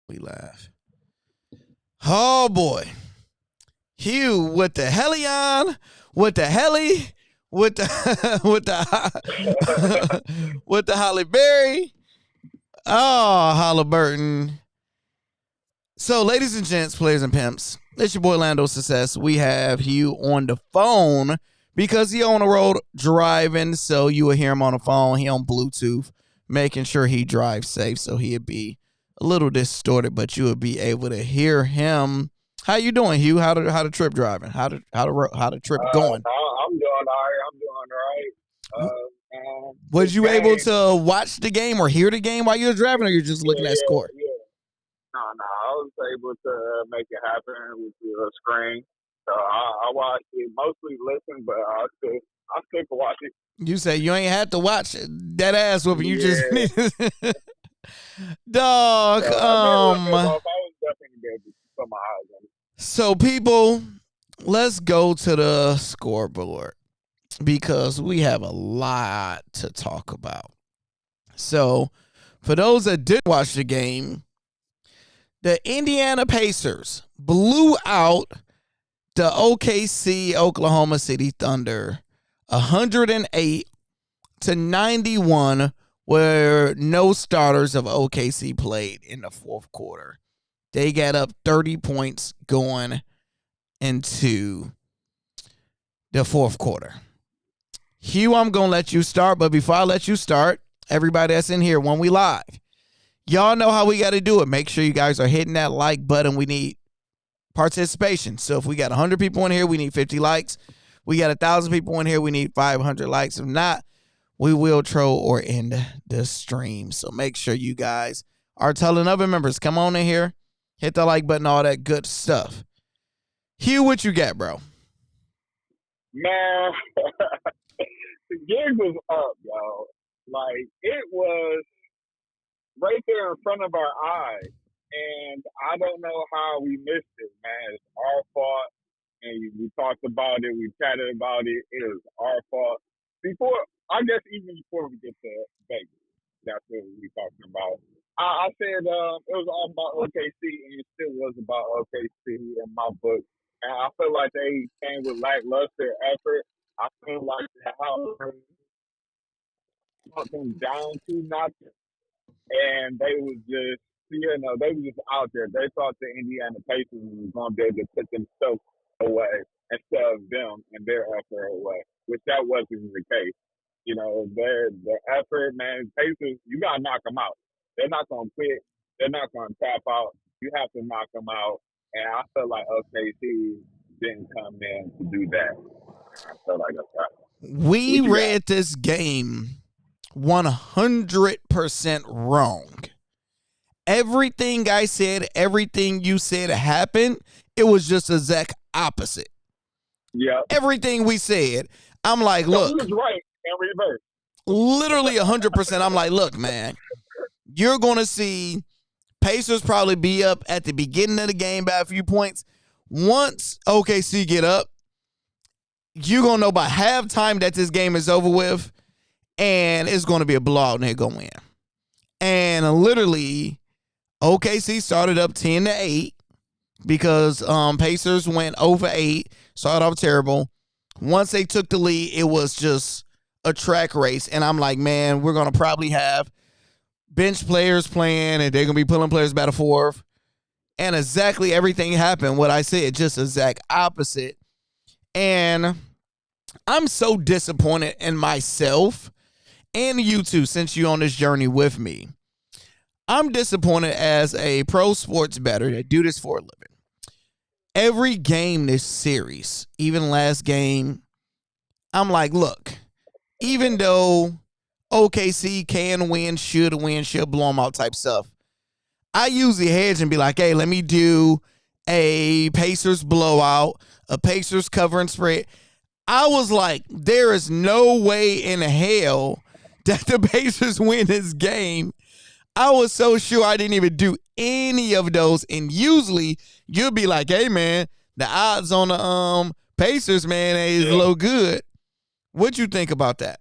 We laugh. Oh boy. Hugh with the Helion, with the Heli, with the with the Holly Berry. Oh, Halliburton. So, ladies and gents, players and pimps, it's your boy Lando Success. We have Hugh on the phone because he on the road driving, so you will hear him on the phone. He on Bluetooth, making sure he drives safe, so he'd be a little distorted, but you would be able to hear him. How you doing, Hugh? How the trip driving? How the trip going? I'm doing all right. Was you able to watch the game or hear the game while you were driving, or you're just looking at score? Yeah. No, I was able to make it happen with the screen. So I watched it, mostly listen, but I still can watch it. You say you ain't had to watch that ass whooping. You just dog. So I was definitely able to put my eyes on it. So people, let's go to the scoreboard because we have a lot to talk about. So for those that did watch the game, the Indiana Pacers blew out the OKC Oklahoma City Thunder 108-91, where no starters of OKC played in the fourth quarter. They got up 30 points going into the fourth quarter. Hugh, I'm going to let you start, but before I let you start, everybody that's in here, when we live, y'all know how we got to do it. Make sure you guys are hitting that like button. We need participation. So if we got 100 people in here, we need 50 likes. We got 1,000 people in here, we need 500 likes. If not, we will troll or end the stream. So make sure you guys are telling other members, come on in here, hit the like button, all that good stuff. Hugh, what you got, bro? Man, the gig was up, yo. Like, it was right there in front of our eyes. And I don't know how we missed it, man. It's our fault. And we talked about it. We chatted about it. It was our fault. Even before we get to Vegas, that's what we talking about. I said it was all about OKC, and it still was about OKC in my book. And I feel like they came with lackluster effort. I feel like the house put them down 2 notches, and they was just, they were just out there. They thought the Indiana Pacers was going to be able to put themselves away instead of them and their effort away, which that wasn't the case. You know, their effort, man, Pacers, you got to knock them out. They're not going to quit. They're not going to tap out. You have to knock them out. And I feel like OKC didn't come in to do that. I feel like that's right. We read this game 100% wrong. Everything I said, everything you said happened. It was just exact opposite. Yeah. Everything we said, I'm like, So look, he was right in reverse. literally 100%. I'm like, look, man, you're going to see Pacers probably be up at the beginning of the game by a few points. Once OKC get up, you're going to know by halftime that this game is over with, and it's going to be a blowout and they're going to win. And literally, OKC started up 10-8 because Pacers went over 8, started off terrible. Once they took the lead, it was just a track race. And I'm like, man, we're going to probably have bench players playing, and they're going to be pulling players back and forth. And exactly everything happened, what I said, just exact opposite. And I'm so disappointed in myself and you too, since you're on this journey with me. I'm disappointed as a pro sports bettor that do this for a living. Every game this series, even last game, I'm like, look, even though OKC can win, should blow them out type stuff, I usually hedge and be like, hey, let me do a Pacers blowout, a Pacers covering spread. I was like, there is no way in hell that the Pacers win this game. I was so sure I didn't even do any of those. And usually you'll be like, hey, man, the odds on the Pacers, man, is low good. What'd you think about that?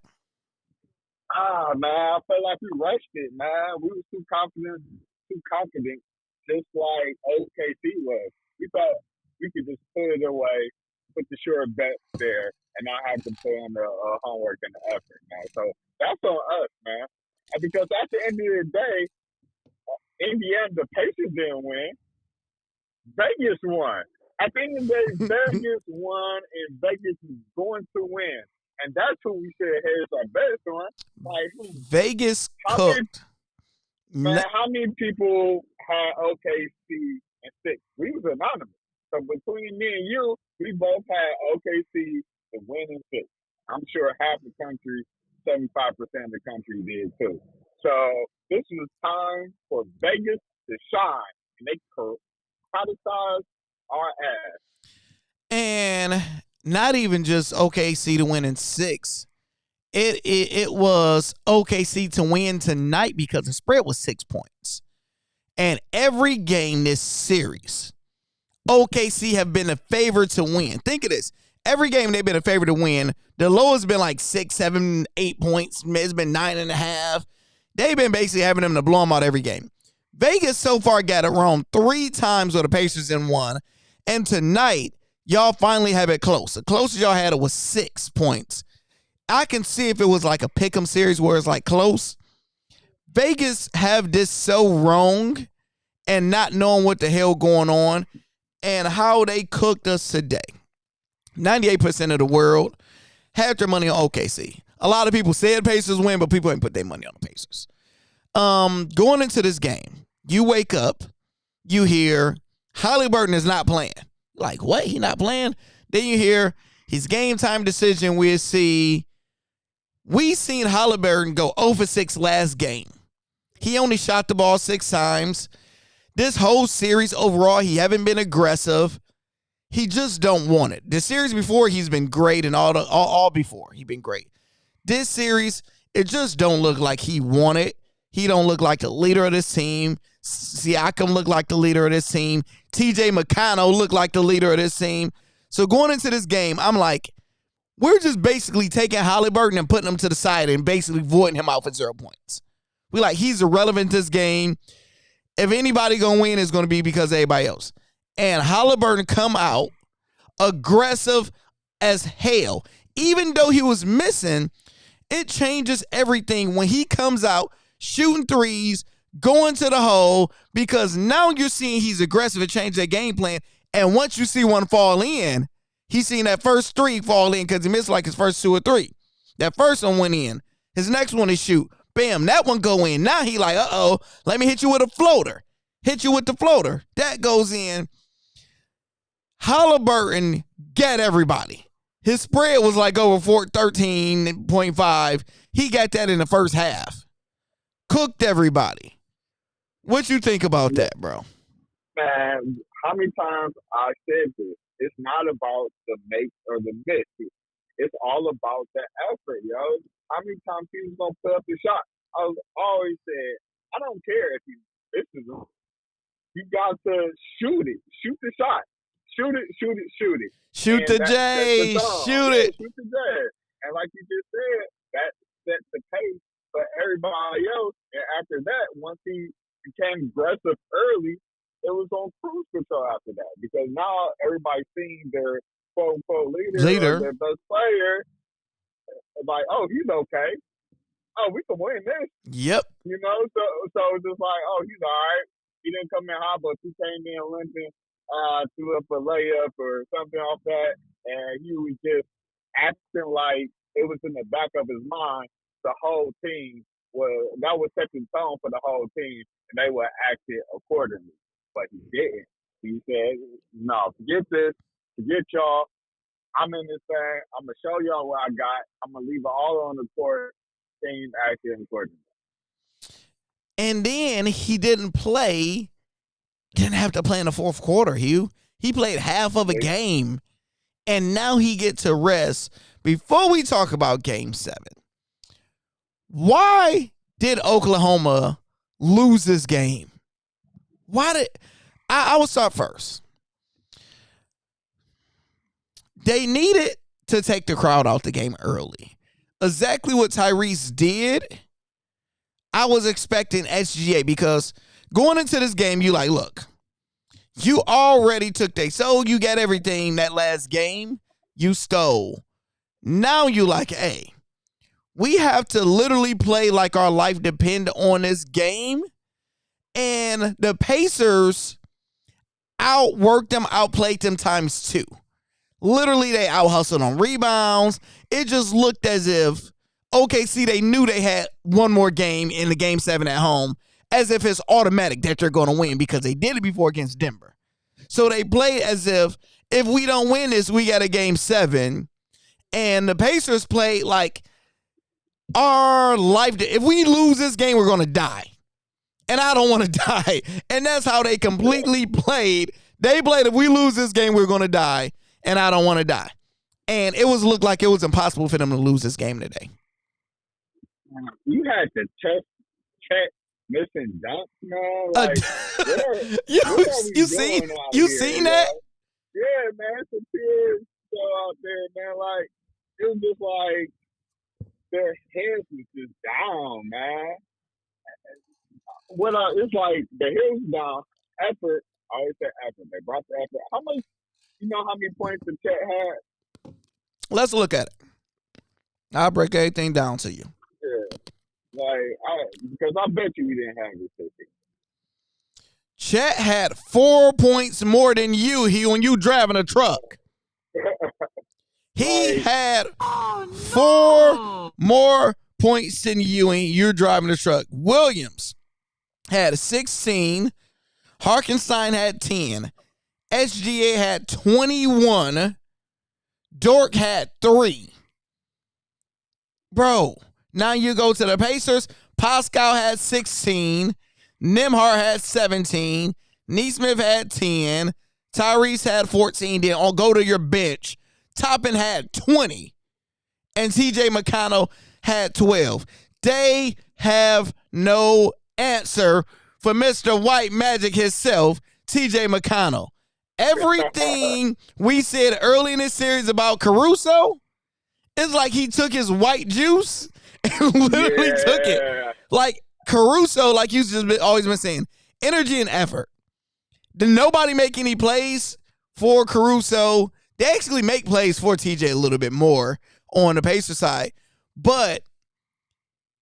Man, I felt like we rushed it, man. We were too confident, just like OKC was. We thought we could just put it away, put the sure bet there, and not have to put in the homework and the effort, man. So that's on us, man. Because at the end of the day, in the end, the Pacers didn't win. Vegas won. At the end of the day, Vegas won, and Vegas is going to win. And that's who we said heads our best on. Like, Vegas cooked. How many people had OKC and 6? We was anonymous. So between me and you, we both had OKC to win in 6. I'm sure half the country, 75% of the country did too. So this was time for Vegas to shine, and they criticize our ass. And not even just OKC to win in 6. It was OKC to win tonight because the spread was 6 points. And every game this series, OKC have been a favorite to win. Think of this. Every game they've been a favorite to win. The lowest been like 6, 7, 8 points. It's been 9.5. They've been basically having them to blow them out every game. Vegas so far got it wrong 3 times with the Pacers in 1. And tonight, y'all finally have it close. The closest y'all had it was 6 points. I can see if it was like a pick'em series where it's like close. Vegas have this so wrong and not knowing what the hell going on and how they cooked us today. 98% of the world had their money on OKC. A lot of people said Pacers win, but people ain't put their money on the Pacers. Going into this game, you wake up, you hear Halliburton is not playing. Like, what? He not playing? Then you hear his game time decision. We seen Halliburton go 0 for 6 last game. He only shot the ball 6 times. This whole series overall, he haven't been aggressive. He just don't want it. The series before, he's been great, and all before, he been great. This series, it just don't look like he want it. He don't look like the leader of this team. Siakam look like the leader of this team. TJ McConnell look like the leader of this team. So going into this game, I'm like, we're just basically taking Halliburton and putting him to the side and basically voiding him out for 0 points. We like, he's irrelevant to this game. If anybody going to win, it's going to be because of everybody else. And Halliburton come out aggressive as hell. Even though he was missing, it changes everything when he comes out shooting threes, going to the hole, because now you're seeing he's aggressive and change their game plan. And once you see one fall in, he's seen that first 3 fall in because he missed like his first 2 or 3. That first one went in. His next one is shoot. Bam, that one go in. Now he like, uh-oh, let me hit you with a floater. Hit you with the floater. That goes in. Halliburton got everybody. His spread was like over 13.5. He got that in the first half. Cooked everybody. What you think about that, bro? Man, how many times I said this? It's not about the make or the miss. It's all about the effort, yo. How many times he's gonna put up the shot? I was always said, I don't care if you misses it. You got to shoot it. Shoot the shot. Shoot it, shoot it, shoot it. Shoot And the that sets the J. tone. Shoot Yeah, it. shoot the J. And like you just said, that sets the pace for everybody else. And after that, once he became aggressive early, it was on cruise control after that. Because now everybody's seeing their quote unquote leader or their best player. Like, oh, he's okay. Oh, we can win this. Yep. You know, so it's just like, oh, he's all right. He didn't come in hot, but he came in limping, threw up a layup or something off that, and he was just acting like it was in the back of his mind. The whole team that was setting tone for the whole team, and they were acting accordingly. But he didn't. He said, "No, forget this, forget y'all. I'm in this thing. I'm gonna show y'all what I got. I'm gonna leave it all on the court. Team acting accordingly." And then he didn't have to play in the fourth quarter, Hugh. He played half of a game, and now he gets to rest. Before we talk about Game 7, why did Oklahoma lose this game? I will start first. They needed to take the crowd out the game early. Exactly what Tyrese did. I was expecting SGA because going into this game, you like, look, you already took you got everything that last game you stole. Now you like, hey, we have to literally play like our life depend on this game. And the Pacers outworked them, outplayed them times 2. Literally, they out-hustled on rebounds. It just looked as if OKC, they knew they had one more game in the Game 7 at home, as if it's automatic that they're going to win because they did it before against Denver. So they played as if we don't win this, we got a Game 7. And the Pacers played like our life. If we lose this game, we're going to die. And I don't want to die. And that's how they completely played. They played, if we lose this game, we're going to die. And I don't want to die. And it looked like it was impossible for them to lose this game today. You had to check missing dunks, man. Like, you seen that? Bro? Yeah, man. It's a tears show out there, man. Like, it was just like their heads was just down, man. It's like the heads down. Effort. I always say effort. They brought the effort. How many points the Chet had? Let's look at it. I'll break everything down to you. Yeah. Because I bet you we didn't have this statistics. Chet had 4 points more than you when you driving a truck. He had 4 more points than you when you're driving a truck. Williams had 16. Harkenstein had 10. SGA had 21. Dort had 3. Bro, now you go to the Pacers. Pascal had 16. Nembhard had 17. Neesmith had 10. Tyrese had 14. Then I'll go to your bench. Toppin had 20. And TJ McConnell had 12. They have no answer for Mr. White Magic himself, TJ McConnell. Everything we said early in this series about Caruso, it's like he took his white juice and literally took it. Like Caruso, like you've just always been saying, energy and effort. Did nobody make any plays for Caruso? They actually make plays for TJ a little bit more on the Pacers side. But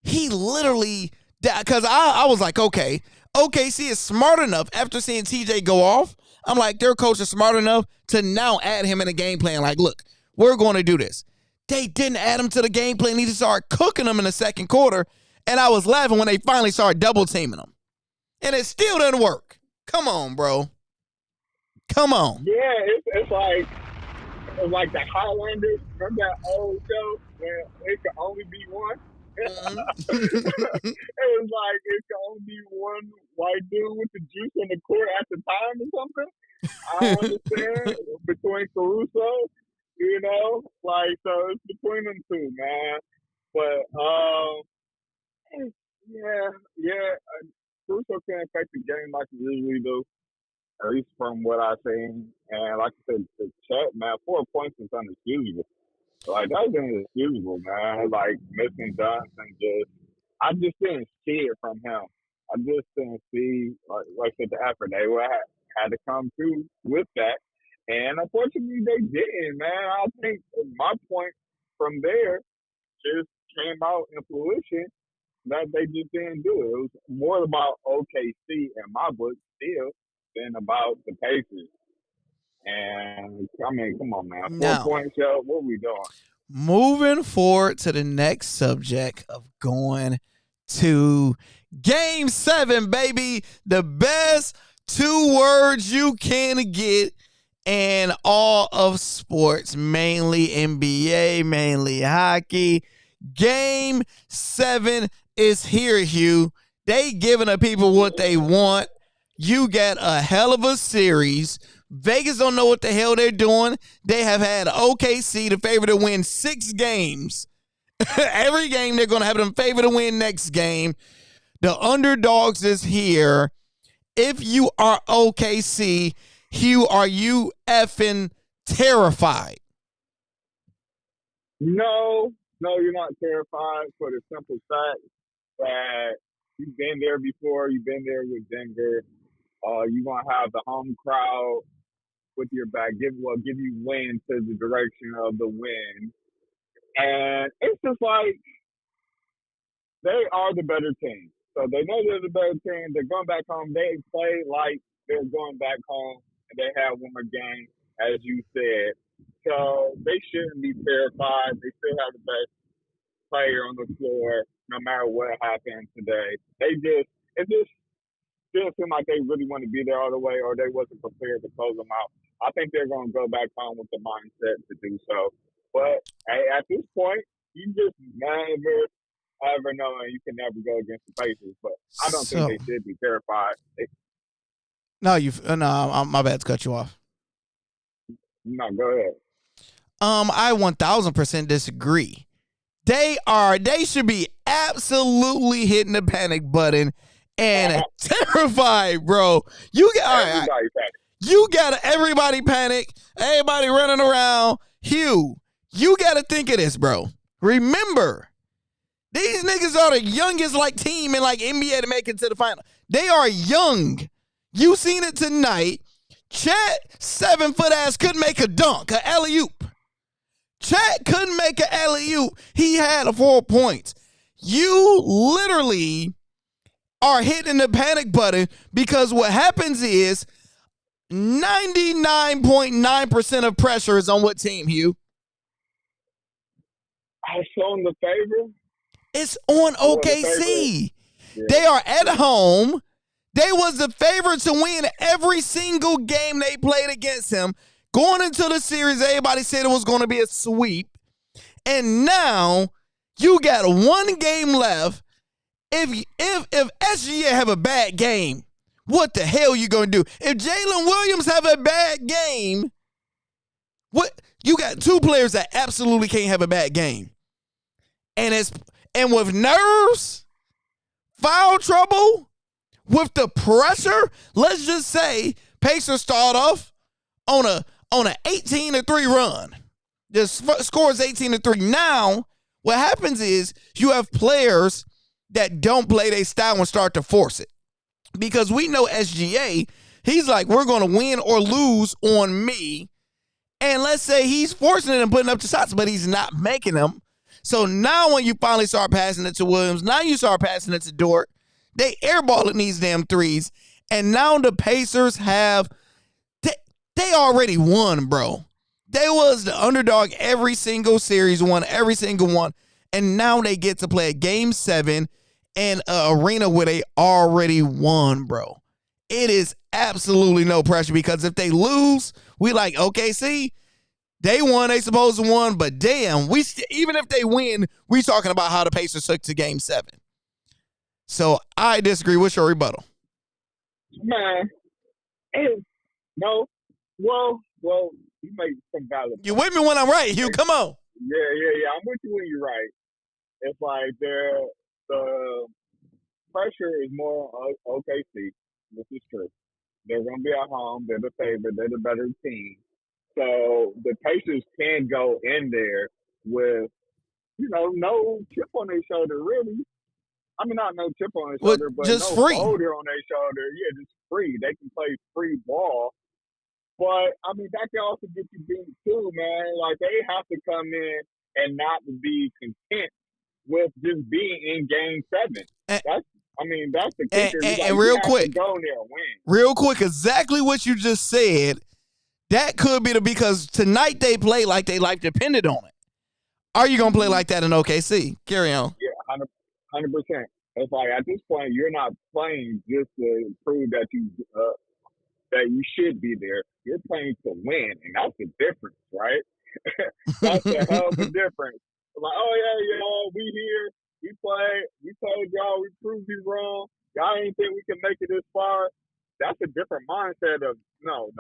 he literally, because I was like, okay, OKC is smart enough after seeing TJ go off. I'm like, their coach is smart enough to now add him in a game plan. Like, look, we're going to do this. They didn't add him to the game plan. He just started cooking them in the second quarter. And I was laughing when they finally started double teaming him. And it still didn't work. Come on, bro. Come on. Yeah, it's like the Highlanders. Remember that old show where it could only be one? It's like it can only be one white dude with the juice on the court at the time or something. I don't understand between Caruso, like so it's between them two, man. But yeah, Caruso can affect the game like he usually do, at least from what I've seen. And like I said, the chat, man, 4 points is unexcusable. Like that's inexcusable, man. Like missing dunks and I just didn't see it from him. I just didn't see, like I said, the effort. They had to come through with that. And unfortunately, they didn't, man. I think my point from there just came out in fruition that they just didn't do it. It was more about OKC in my book still than about the Pacers. And, I mean, come on, man. 4 Now, points, yo. What are we doing? moving forward to the next subject of going to Game 7, baby. The best 2 words you can get in all of sports, mainly NBA, mainly hockey. Game 7 is here, Hugh. They giving the people what they want. You got a hell of a series. Vegas don't know what the hell they're doing. They have had OKC, the favorite, to win 6 games. Every game they're going to have them favorite to win next game. The underdogs is here. If you are OKC, Hugh, are you effing terrified? No, you're not terrified for the simple fact that you've been there before. You've been there with Denver. You're going to have the home crowd with your back, give you wind to the direction of the wind. And it's just like they are the better team. So they know they're the better team. They're going back home. They play like they're going back home, and they have one more game, as you said. So they shouldn't be terrified. They still have the best player on the floor, no matter what happens today. It just still seem like they really want to be there all the way, or they wasn't prepared to close them out. I think they're going to go back home with the mindset to do so. But hey, at this point, you just never ever know, and you can never go against the Pacers. But I don't think they should be terrified. No, my bad to cut you off. No, go ahead. I 1000% disagree. They should be absolutely hitting the panic button and terrified, bro. You got everybody panic. Everybody running around. Hugh, you got to think of this, bro. Remember, these niggas are the youngest team in NBA to make it to the final. They are young. You seen it tonight. Chet, 7-foot ass, couldn't make a dunk, a alley-oop. Chet couldn't make an alley-oop. He had 4 points. You literally are hitting the panic button because what happens is 99.9% of pressure is on what team, Hugh? I shown the favor. It's on OKC. Yeah. They are at home. They was the favorite to win every single game they played against him. Going into the series, everybody said it was going to be a sweep. And now you got 1 game left. If SGA have a bad game, what the hell you going to do? If Jalen Williams have a bad game, what you got 2 players that absolutely can't have a bad game. And with nerves, foul trouble, with the pressure, let's just say Pacers start off on a 18-3 run. Just scores 18-3. Now, what happens is you have players that don't play their style and start to force it. Because we know SGA, he's like, we're going to win or lose on me. And let's say he's forcing it and putting up the shots, but he's not making them. So now when you finally start passing it to Williams, now you start passing it to Dort, they airballing these damn threes. And now the Pacers have, they already won, bro. They was the underdog every single series, won every single one. And now they get to play a game 7 in an arena where they already won, bro. It is absolutely no pressure because if they lose, we like, okay, see, They won. They supposed to win, but damn, even if they win, we talking about how the Pacers took to Game 7. So I disagree. What's your rebuttal? Man, no. Well, you make some valid points. You with me when I'm right, Hugh? Come on. Yeah. I'm with you when you're right. It's like the pressure is more on OKC, which is true. They're going to be at home. They're the favorite. They're the better team. So the Pacers can go in there with, no chip on their shoulder, really. I mean, not no chip on their shoulder, but just no free. boulder on their shoulder. Yeah, just free. They can play free ball. But, I mean, that can also get you beat, too, man. Like, they have to come in and not be content with just being in Game 7. That's the kicker. And real quick, go in there and win. Real quick, exactly what you just said. That could be because tonight they play like their life depended on it. Are you gonna play like that in OKC? Carry on. Yeah, 100%. It's like at this point you're not playing just to prove that you should be there. You're playing to win, and that's the difference, right? That's a hell of a difference. Like, oh yeah, we here. We play. We told y'all. We proved you wrong. Y'all ain't think we can make it this far. That's a different mindset of no.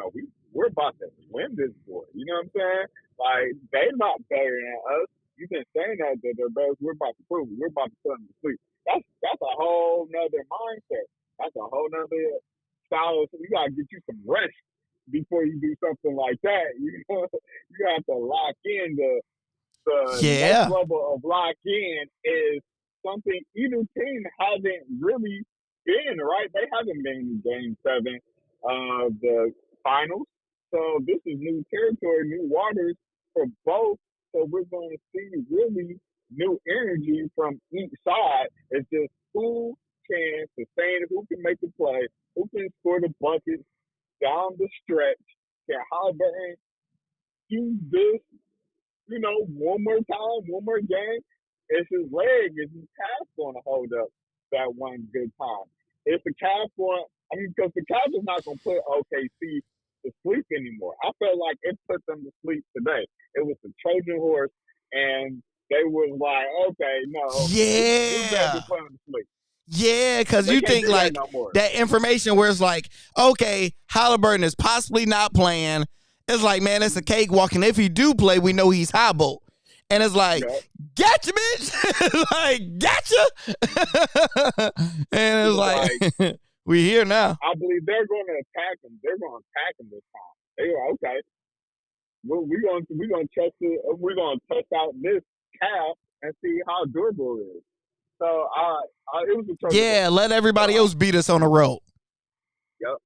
We're about to win this boy. You know what I'm saying? Like they're not better than us. You've been saying that they're better. We're about to prove it. We're about to put them to sleep. That's a whole nother mindset. That's a whole nother style. So you gotta get you some rest before you do something like that. You have to lock in the next level of lock in is something either team hasn't really been, right? They haven't been in Game 7 of the finals. So this is new territory, new waters for both. So we're going to see really new energy from each side. It's just who can sustain it, who can make the play, who can score the buckets down the stretch. Can Halliburton do this, one more time, one more game? Is his leg, is his calf going to hold up that one good time? Is the calf because the calf is not going to put OKC to sleep anymore. I felt like it put them to sleep today. It was the Trojan horse, and they was like, okay, no. Yeah. We put them to sleep. Yeah, because you think like that information where it's like, okay, Halliburton is possibly not playing. It's like, man, it's a cakewalk. And if he do play, we know he's hobbled. And it's like, gotcha, bitch. Like, gotcha. And it's like we here now. I believe they're going to attack him. They're going to attack him this time. They're okay. We're going to test it. We're going to test out this calf and see how durable it is. So it was a yeah. Let everybody else beat us on the road. Yep.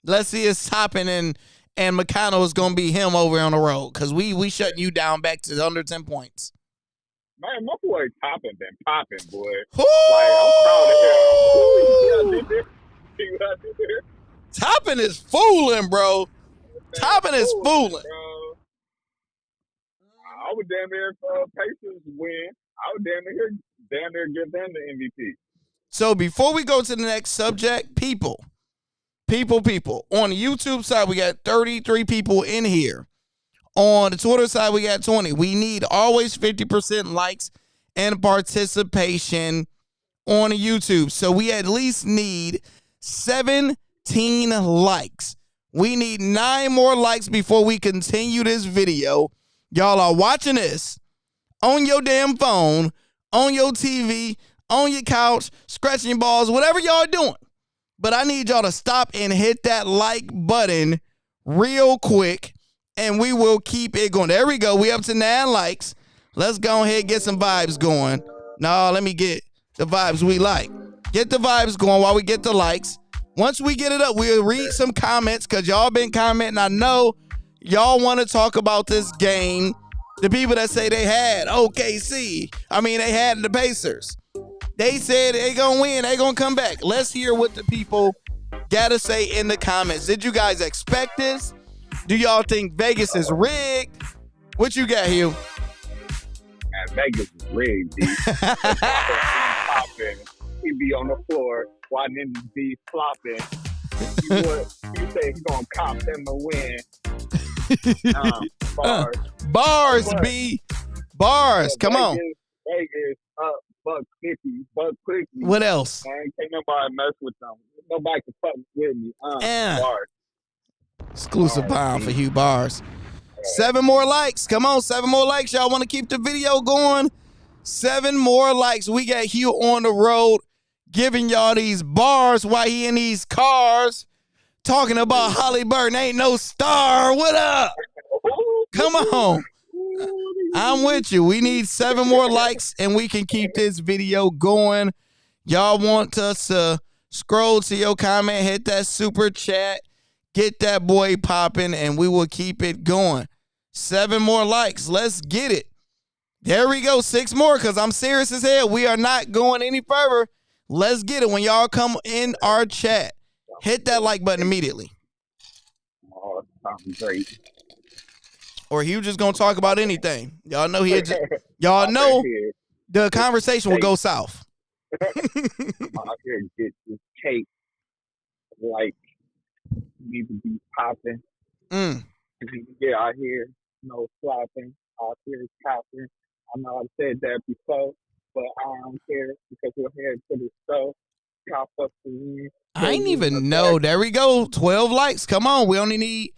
Let's see if Toppin and McConnell is gonna be him over on the road because we shutting you down back to under 10 points. Man, my boy Toppin been popping, boy. Ooh! Like I'm proud of him. See what I did there? Toppin is fooling, bro. Toppin is fooling. Bro. I would damn near if Pacers win. I would damn near give them the MVP. So before we go to the next subject, people. On the YouTube side, we got 33 people in here. On the Twitter side, we got 20. We need always 50% likes and participation on the YouTube. So we at least need 17 likes. We need 9 more likes before we continue this video. Y'all are watching this on your damn phone, on your TV, on your couch, scratching balls, whatever y'all doing. But I need y'all to stop and hit that like button real quick, and we will keep it going. There we go. We up to 9 likes. Let's go ahead and get some vibes going. No, let me get the vibes we like. Get the vibes going while we get the likes. Once we get it up, we'll read some comments because y'all been commenting. I know y'all want to talk about this game. The people that say they had OKC. They had the Pacers. They said they gonna win. They gonna come back. Let's hear what the people gotta say in the comments. Did you guys expect this? Do y'all think Vegas is rigged? What you got, Hugh? Man, Vegas is rigged, D. He be on the floor while niggas be flopping. You say he's gonna cop them a win. Bars. Bars, But, B. Bars. Come on. Vegas up, buck quickly. What else? Man, can't nobody mess with them. Nobody can fuck with me. Bars. Exclusive bound for Hugh Bars. 7 more likes. Come on, 7 more likes. Y'all want to keep the video going? 7 more likes. We got Hugh on the road giving y'all these bars while he in these cars talking about Holly Burton ain't no star. What up? Come on. I'm with you. We need 7 more likes and we can keep this video going. Y'all want us to scroll to your comment, hit that super chat, get that boy popping, and we will keep it going. 7 more likes. Let's get it. There we go. 6 more because I'm serious as hell. We are not going any further. Let's get it. When y'all come in our chat, hit that like button immediately. Oh, that sounds great. Or he was just gonna talk about anything. Y'all know y'all know the conversation will go south. I'm out here get this cake. Like, need to be popping. Get out here, no slapping. Out here capping. I know I've said that before, but I don't care because we're headed to the show. Cop us to win. I ain't even know. There we go. 12 likes. Come on. We only need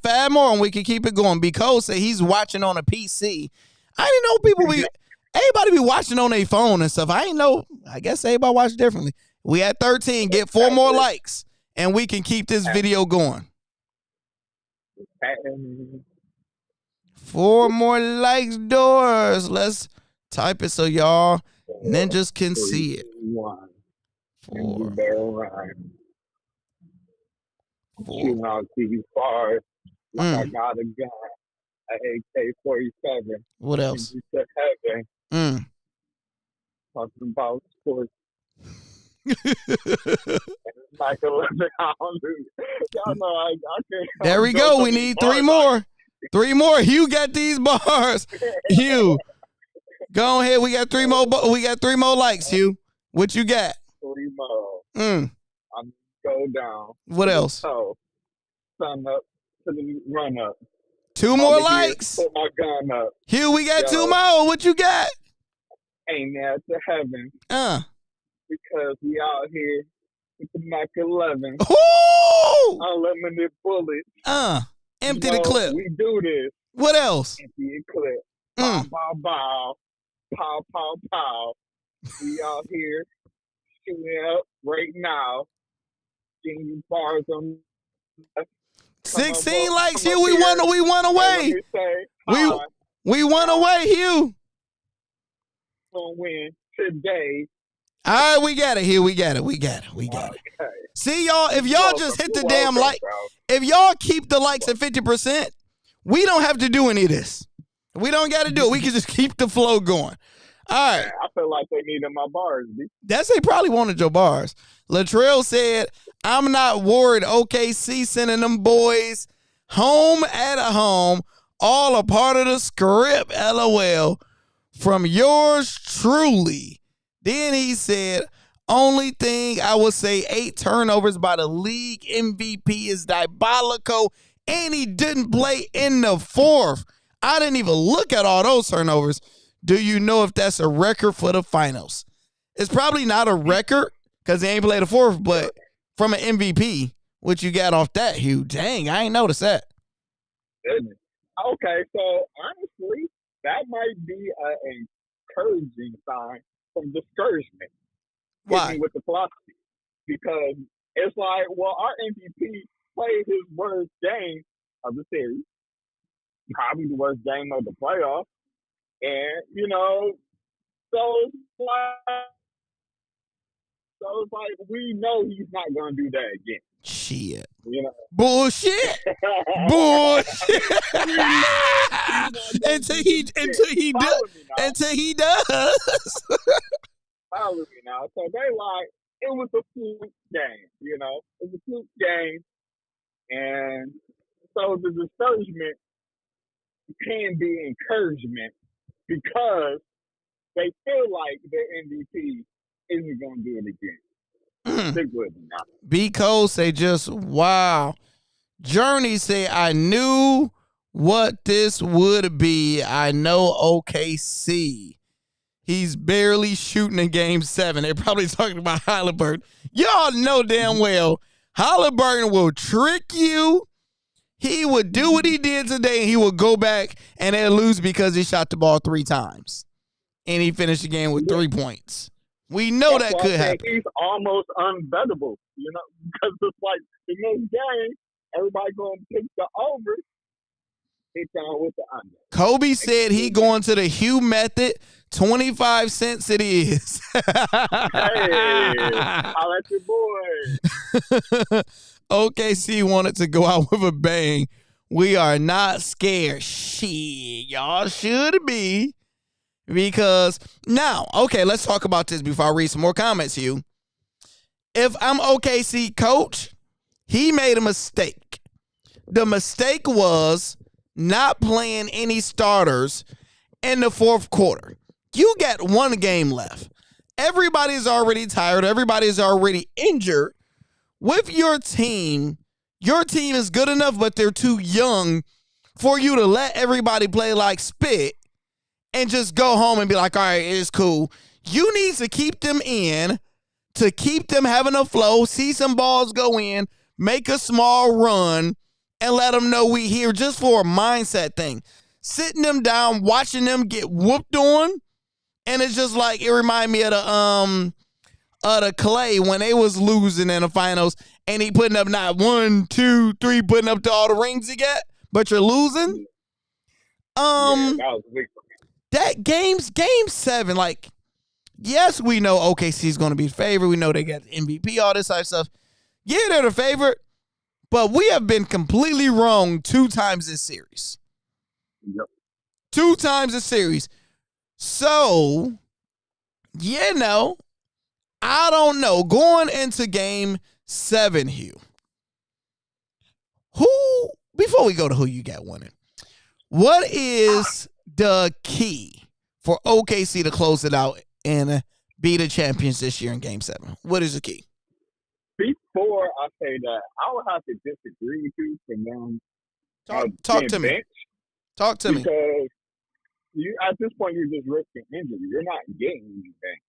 5 more and we can keep it going. Because say he's watching on a PC. I didn't know everybody be watching on their phone and stuff. I ain't know. I guess everybody watch differently. We at 13. Get 4 more likes and we can keep this video going. 4 more likes, doors. Let's type it so y'all ninjas can see it. 4. Shooting out these bars like I got a gun, an AK-47. What else? To heaven. Talking about sports. Like 11 y'all know I can't. There we go. We need 3 more. 3 more. Hugh got these bars. Hugh, go ahead. We got 3 more. We got 3 more likes. Hugh, what you got? 3 more. I'm go down. What else? So, sun up to the run up. 2 more likes. Put my gun up. Hugh, we got 2 more. What you got? Ain't that to heaven? Because we out here with the Mac 11. Ooh! Unlimited bullets. Empty the clip. We do this. What else? Empty the clip. Pow, pow, pow. Pow, pow, pow. We out here shooting up right now. Getting bars on. 16 likes, Hugh. We won away. We won away, Hugh. Gonna win today. All right, we got it, Hugh. We got it. Okay. See, y'all, if y'all just hit the damn like, if y'all keep the likes at 50%, we don't have to do any of this. We don't got to do it. We can just keep the flow going. All right. I feel like they needed my bars. They probably wanted your bars. Latrell said, I'm not worried. OKC sending them boys home at a home, all a part of the script, LOL, from yours truly. Then he said, only thing I would say 8 turnovers by the league MVP is diabolical, and he didn't play in the 4th. I didn't even look at all those turnovers. Do you know if that's a record for the finals? It's probably not a record because he ain't played the 4th, but from an MVP, what you got off that, Hugh? Dang, I ain't noticed that. Okay, so honestly, that might be an encouraging sign from discouragement. Why? With the philosophy. Because it's like, well, our MVP played his worst game of the series, probably the worst game of the playoffs. And, so it's like we know he's not going to do that again. Shit. Bullshit. Bullshit. until he does. Follow me now. So they like, it was a fluke game, It was a fluke game. And so the discouragement can be encouragement because they feel like their MVP isn't going to do it again. Stick with me now. Because they just, wow. Journey said, I knew what this would be. I know OKC. He's barely shooting in game 7. They're probably talking about Halliburton. Y'all know damn well Halliburton will trick you. He would do what he did today, and he would go back and they'll lose because he shot the ball 3 times. And he finished the game with 3 points. We know that could happen. He's almost unbettable, because it's like the next game, everybody going to pick the over. He's going with the under. Kobe said he going to the Hugh method. 25 cents it is. Hey, I'll let your boy. OKC wanted to go out with a bang. We are not scared. Shit, y'all should be. Because now, okay, let's talk about this before I read some more comments, Hugh. If I'm OKC coach, he made a mistake. The mistake was not playing any starters in the fourth quarter. You got 1 game left. Everybody's already tired. Everybody's already injured. With your team is good enough, but they're too young for you to let everybody play like spit and just go home and be like, all right, it's cool. You need to keep them in, to keep them having a flow, see some balls go in, make a small run, and let them know we here just for a mindset thing. Sitting them down, watching them get whooped on, and it's just like, it reminded me of the Clay when they was losing in the finals, and he putting up not 1, 2, 3, putting up to all the rings he got, but you're losing. That was big. That game 7, like, yes, we know OKC's going to be favored. We know they got the MVP, all this type of stuff. Yeah, they're the favorite, but we have been completely wrong 2 times this series. Yep. 2 times this series. So, I don't know. Going into game 7, Hugh, before we go to who you got winning, what is the key for OKC to close it out and be the champions this year in game 7? What is the key? Before I say that, I would have to disagree with you for them. Talk to me. Talk to me. Because at this point, you're just risking injury. You're not getting anything.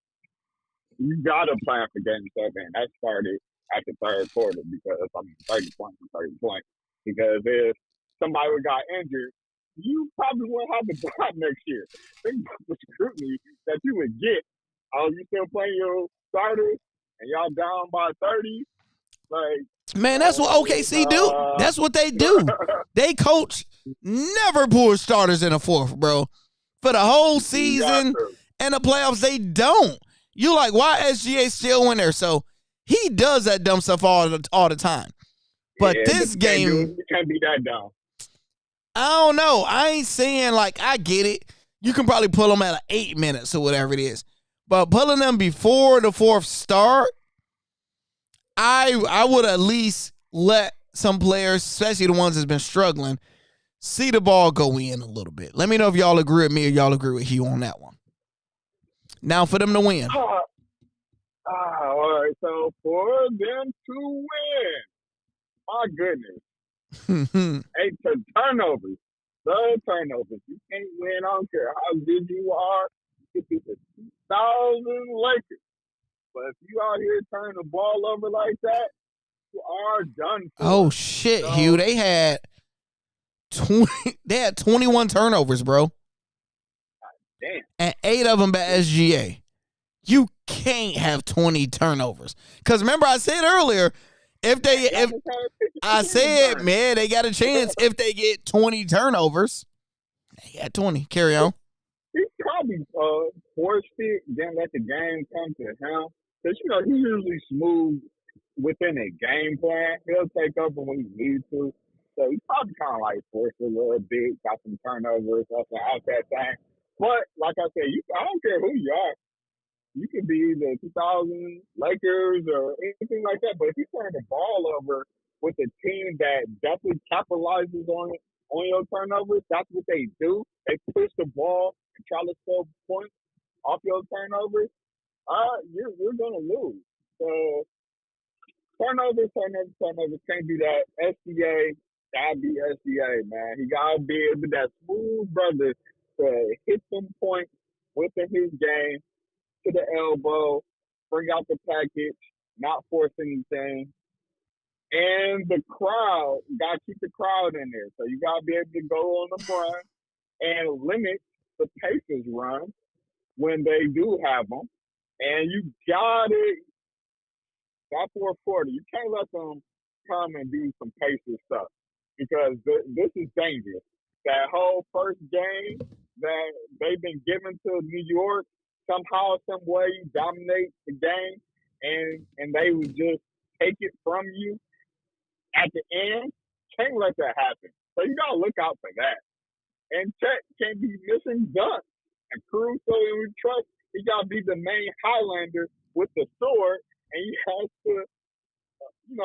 You got to plan for game 7. That started at the third quarter because 30 points and 30 points. Because if somebody got injured, you probably won't have a job next year. Think about the scrutiny that you would get. Oh, you still playing your starters and y'all down by 30? Man, that's what OKC do. That's what they do. They coach never pull starters in the fourth, bro. For the whole season and the playoffs, they don't. You like, why SGA still in there? So he does that dumb stuff all the time. But this game, you can't be that dumb. I don't know. I ain't saying, like, I get it. You can probably pull them at 8 minutes or whatever it is. But pulling them before the fourth start, I would at least let some players, especially the ones that's been struggling, see the ball go in a little bit. Let me know if y'all agree with me or y'all agree with Hugh on that one. Now for them to win. All right. So for them to win, my goodness. 8 turnovers. The turnovers. You can't win. I don't care how good you are. You could be the 2,000 Lakers. But if you out here turning the ball over like that, you are done for. Oh shit, so, Hugh. They had 21 turnovers, bro. God damn. And 8 of them by SGA. You can't have 20 turnovers. Because remember I said earlier, I said, man, they got a chance if they get 20 turnovers. They got 20. Carry on. He probably forced it, then let the game come to him. Because, he's usually smooth within a game plan. He'll take over when he needs to. So he probably kind of like forced a little bit, got some turnovers, up and out that thing. But, like I said, I don't care who you are. You could be the 2000 Lakers or anything like that. But if you turn the ball over with a team that definitely capitalizes on your turnovers, that's what they do. They push the ball and try to score points off your turnovers. You're gonna lose. So Turnovers. Can't do that. SCA, gotta be SCA, man. He gotta be able to that smooth brother to hit some points within his game to the elbow, bring out the package, not force anything. And the crowd, you gotta keep the crowd in there. So you gotta be able to go on the run and limit the Pacers run when they do have them. And you got it. That 440, you can't let them come and do some Pacers stuff because this is dangerous. That whole first game that they've been given to New York, somehow, some way, you dominate the game, and they would just take it from you at the end. Can't let that happen. So you gotta look out for that. And Chet can't be missing dunks. And Caruso, and we trust, he gotta be the main Highlander with the sword, and he has to,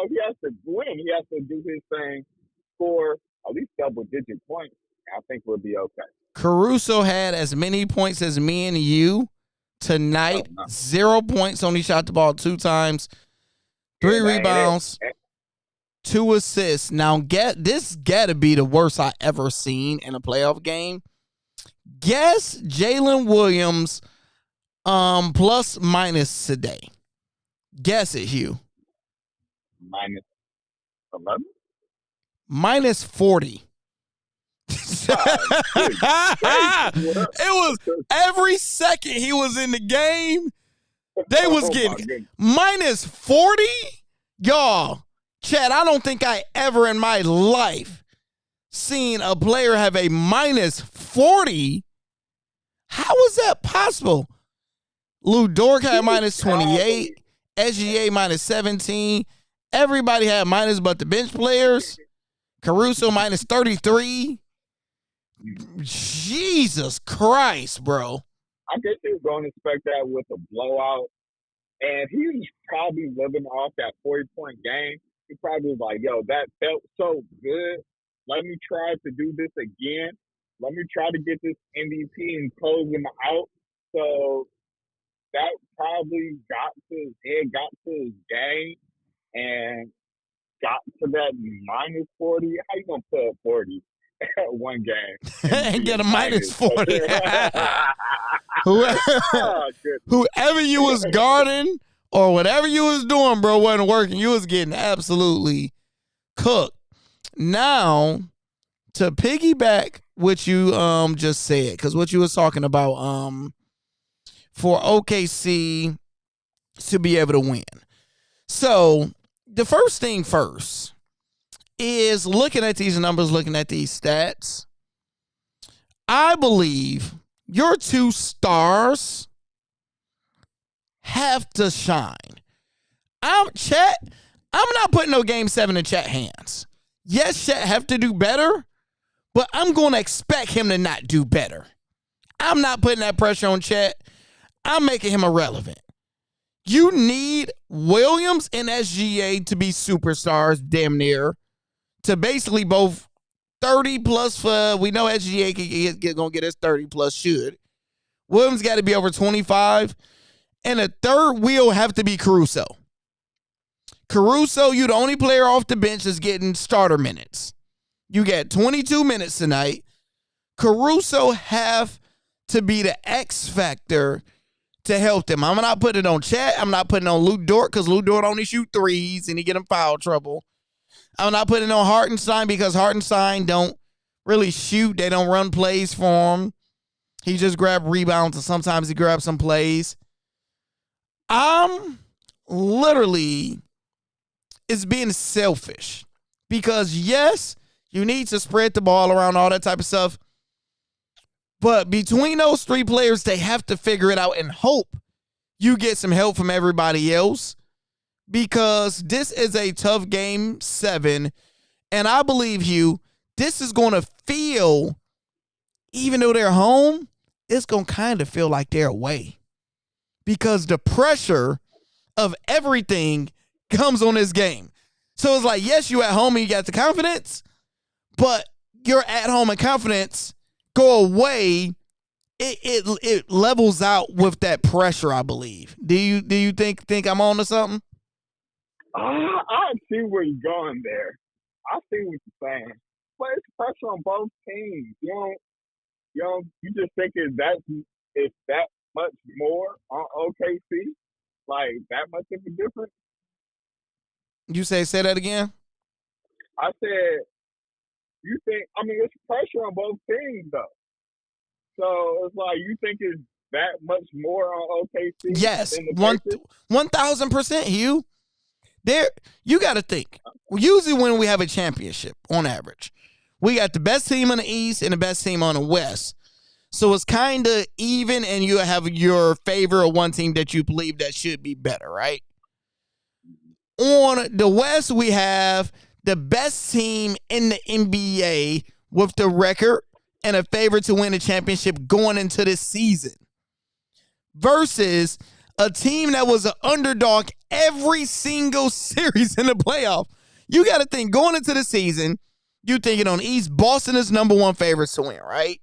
he has to win. He has to do his thing, score at least double-digit points. I think we'll be okay. Caruso had as many points as me and you tonight. 0 points, only shot the ball 2 times. 3 rebounds, 2 assists. Now, this got to be the worst I ever seen in a playoff game. Guess Jalen Williams plus minus today. Guess it, Hugh. Minus 11? Minus 40. It was every second he was in the game, they was getting minus 40. Y'all, Chad, I don't think I ever in my life seen a player have a minus 40. How is that possible? Lou Dort had minus 28, SGA minus 17. Everybody had minus but the bench players. Caruso minus 33. Jesus Christ, bro. I guess he was going to expect that with a blowout. And he was probably living off that 40-point game. He probably was like, yo, that felt so good. Let me try to do this again. Let me try to get this MVP and close him out. So that probably got to his head, got to his game, and got to that minus 40. How you going to put up 40 at one game? And get a minus 40. Whoever you was guarding or whatever you was doing, bro, wasn't working. You was getting absolutely cooked. Now, to piggyback what you just said, because what you was talking about for OKC to be able to win. So, the first thing first is looking at these numbers, looking at these stats. I believe your 2 stars have to shine. I'm not putting no game 7 in Chet hands. Yes, Chet have to do better, but I'm going to expect him to not do better. I'm not putting that pressure on Chet. I'm making him irrelevant. You need Williams and SGA to be superstars, damn near, to basically both 30 plus. We know SGA gonna get his 30 plus. Should Williams got to be over 25, and a third wheel have to be Caruso. Caruso, you the only player off the bench that's getting starter minutes. You get 22 minutes tonight. Caruso have to be the X factor to help them. I'm not putting it on Chet. I'm not putting it on Lou Dort because Lou Dort only shoot threes and he get in foul trouble. I'm not putting it on Hartenstein because Hartenstein don't really shoot. They don't run plays for him. He just grab rebounds and sometimes he grabs some plays. I'm literally, it's being selfish because yes, you need to spread the ball around, all that type of stuff. But between those 3 players, they have to figure it out and hope you get some help from everybody else because this is a tough game 7. And I believe, Hugh, this is going to feel, even though they're home, it's going to kind of feel like they're away because the pressure of everything comes on this game. So it's like, yes, you at home and you got the confidence, but your at home and confidence go away, it levels out with that pressure, I believe. Do you think I'm on to something? I see where you're going there. I see what you're saying. But it's pressure on both teams. You just think it's that much more on OKC, like that much of a difference. You say that again? I said, you think? I mean, it's pressure on both teams though. So it's like you think it's that much more on OKC Yes, than the Pacers? 1,000%, Hugh. There, you got to think. Usually, when we have a championship, on average, we got the best team on the East and the best team on the West. So it's kind of even, and you have your favor of one team that you believe that should be better, right? On the West, we have the best team in the NBA with the record and a favorite to win the championship going into this season versus a team that was an underdog every single series in the playoff. You got to think, going into the season, you thinking on the East, Boston is number one favorites to win, right?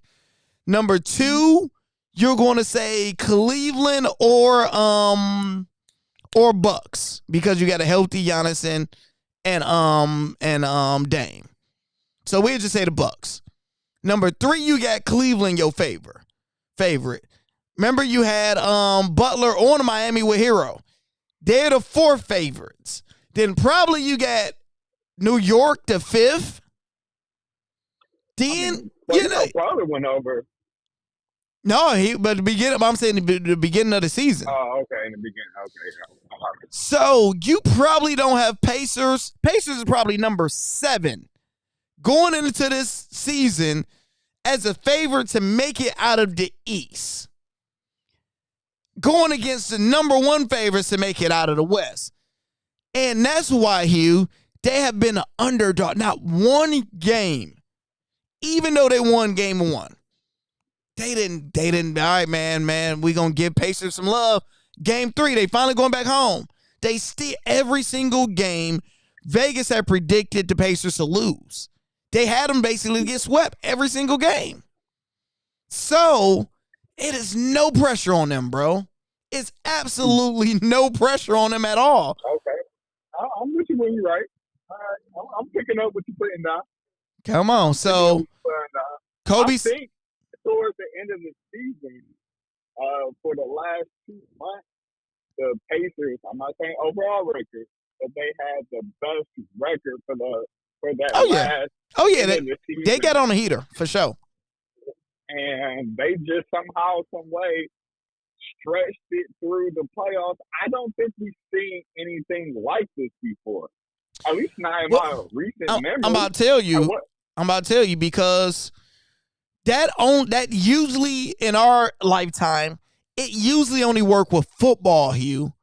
Number two, you're going to say Cleveland or Bucks because you got a healthy Giannis and Dame. So we'll just say the Bucks. Number three, you got Cleveland, your favorite. Remember, you had Butler on Miami with Hero. They're the fourth favorites. Then probably you got New York, the fifth. Then Butler went over. No, but the beginning. I'm saying the beginning of the season. Oh, okay, in the beginning. Okay. So you probably don't have Pacers. Pacers is probably number 7 going into this season as a favorite to make it out of the East, going against the number 1 favorites to make it out of the West. And that's why, Hugh, they have been an underdog. Not one game, even though they won game 1. They didn't, all right, man, we going to give Pacers some love. Game 3, they finally going back home. They still, every single game, Vegas had predicted the Pacers to lose. They had them basically get swept every single game. So, it is no pressure on them, bro. It's absolutely no pressure on them at all. Okay. I'm with you when you're right. All right. I'm picking up what you're putting down. Come on. So, Kobe's... I think towards the end of the season, for the last 2 months, the Pacers, I'm not saying overall record, but they had the best record for that last they got on the heater, for sure. And they just somehow, some way, stretched it through the playoffs. I don't think we've seen anything like this before. At least not in my recent memory. I'm about to tell you because that usually in our lifetime, it usually only work with football, Hugh,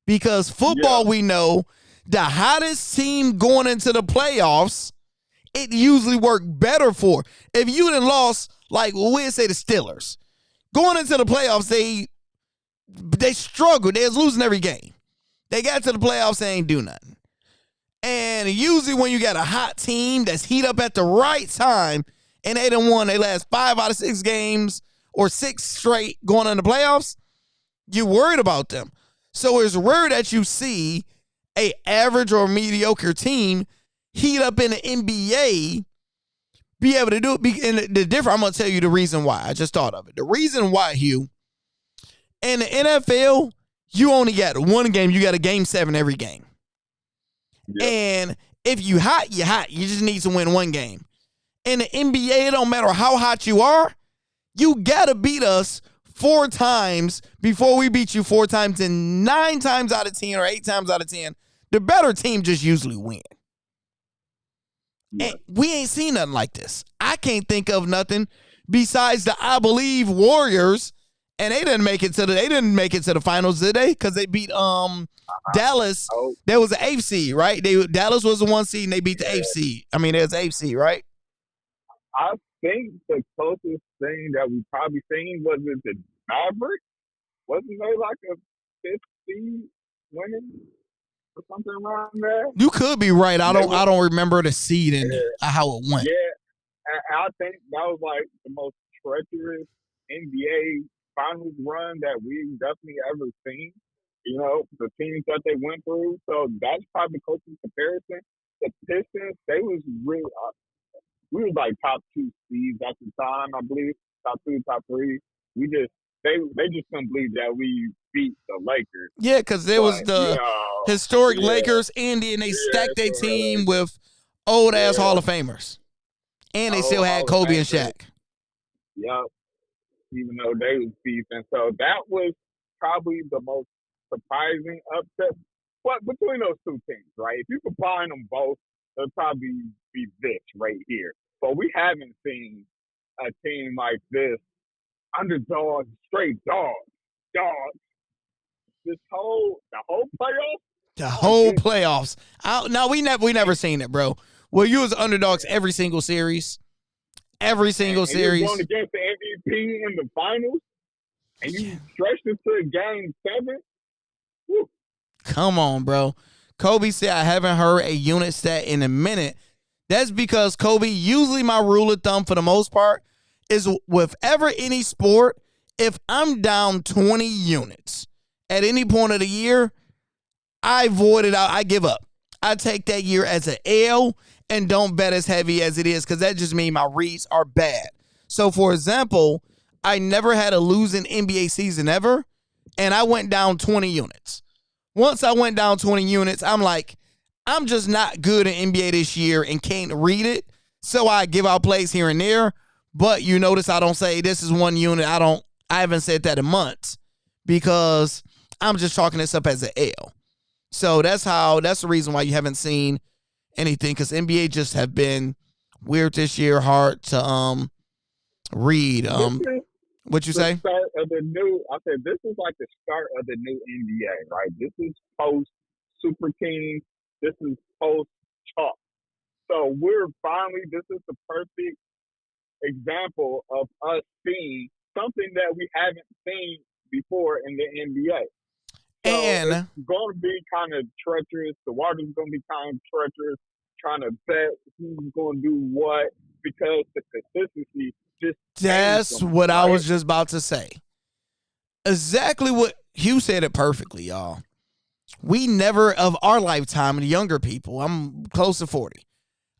because football, we know the hottest team going into the playoffs, it usually work better for. If you done lost, like we'll say the Steelers, going into the playoffs, they struggled. They was losing every game. They got to the playoffs, they ain't do nothing. And usually when you got a hot team that's heat up at the right time, and they done won their last 5 out of 6 games or 6 straight going in the playoffs, you worried about them. So it's rare that you see a average or mediocre team heat up in the NBA, be able to do it. And the difference, I'm going to tell you the reason why. I just thought of it. The reason why, Hugh, in the NFL, you only got one game. You got a game 7 every game. Yep. And if you hot, you hot. You just need to win one game. In the NBA, it don't matter how hot you are. You got to beat us 4 times before we beat you 4 times. And 9 times out of 10 or 8 times out of 10, the better team just usually win. And we ain't seen nothing like this. I can't think of nothing besides the I Believe Warriors, and they didn't make it to the finals, did they? Because they beat Dallas. There was an 8th seed, right? Dallas was the 1 seed, and they beat the 8th seed. I mean, there's 8th seed, right? I think the closest thing that we probably seen was the Mavericks. Wasn't they like a 5th seed winning or something around there? You could be right. I don't remember the seed and how it went. Yeah, I think that was like the most treacherous NBA finals run that we've definitely ever seen. The teams that they went through. So that's probably the closest comparison. The Pistons, they was really, we was like top two seeds at the time, I believe, top two, top three. We just, they just couldn't believe that we beat the Lakers. Yeah, because there was But, the historic yeah, Lakers, and then they stacked their so team with old ass yeah, Hall of Famers, and they still had Hall of Kobe and Famers. Shaq. Yep. Even though they was beefing. So that was probably the most surprising upset. But between those two teams, right? If you combine them both, they'll probably be this right here. But we haven't seen a team like this, underdogs, straight dogs. The whole playoff. The whole playoffs. No, we never seen it, bro. Well, you was underdogs every single series. Every single series. You're going against the MVP in the finals, and you stretched it to game 7. Woo. Come on, bro. Kobe said, I haven't heard a unit stat in a minute. That's because Kobe, usually my rule of thumb for the most part, is with ever any sport, if I'm down 20 units at any point of the year, I void it out. I give up. I take that year as an L and don't bet as heavy as it is, because that just means my reads are bad. So, for example, I never had a losing NBA season ever, and I went down 20 units. Once I went down 20 units, I'm like, I'm just not good in NBA this year and can't read it, so I give out plays here and there. But you notice I don't say this is one unit. I haven't said that in months, because I'm just chalking this up as an L. So that's the reason why you haven't seen anything, because NBA just have been weird this year, hard to read. What you say? Start of the I said this is like the start of the new NBA, right? This is post super teams. This is post chalk. So this is the perfect example of us seeing something that we haven't seen before in the NBA. So and it's going to be kind of treacherous. The water's going to be kind of treacherous, trying to bet who's going to do what, because the consistency just. That's what I was just about to say. Exactly what Hugh said it perfectly, y'all. We never, of our lifetime, the younger people, I'm close to 40,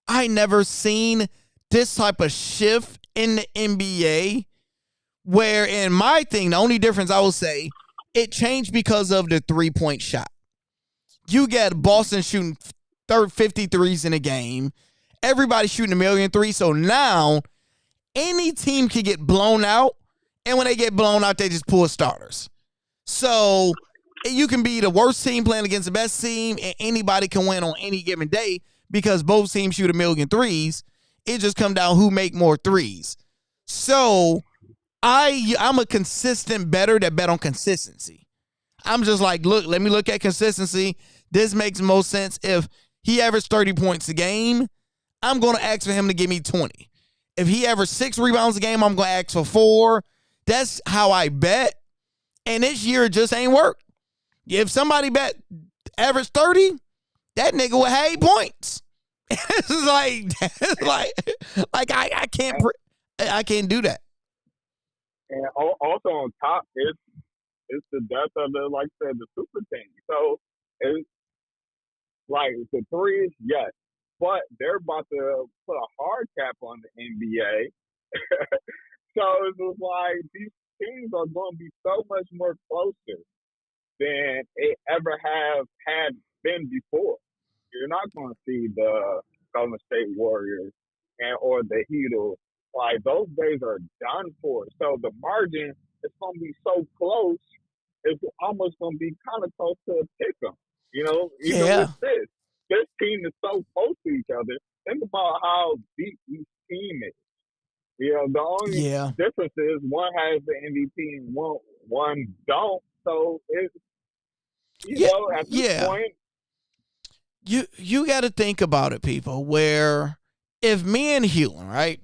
I never seen this type of shift in the NBA, where in my thing, the only difference I will say, it changed because of the 3-point shot. You get Boston shooting 53s in a game. Everybody shooting 1,000,000 threes. So now any team can get blown out. And when they get blown out, they just pull starters. So you can be the worst team playing against the best team, and anybody can win on any given day because both teams shoot 1,000,000 threes. It just comes down who make more threes. So I'm a consistent bettor that bet on consistency. I'm just like, look, let me look at consistency. This makes most sense. If he averaged 30 points a game, I'm going to ask for him to give me 20. If he averaged 6 rebounds a game, I'm going to ask for 4. That's how I bet. And this year, it just ain't work. If somebody bet average 30, that nigga would have 8 points. It's like I can't do that. And also on top, it's the death of the, like I said, the super team. So it's like the threes, yes, but they're about to put a hard cap on the NBA. So it's just like these teams are going to be so much more closer than it ever have had been before. You're not going to see the Golden State Warriors or the Heat. Like, those days are done for. So the margin is going to be so close, it's almost going to be kind of close to a pick 'em. Even with this team is so close to each other. Think about how deep each team is. The only difference is one has the MVP and one don't. So it's at this point, you got to think about it, people. Where if me and Hewlin, right,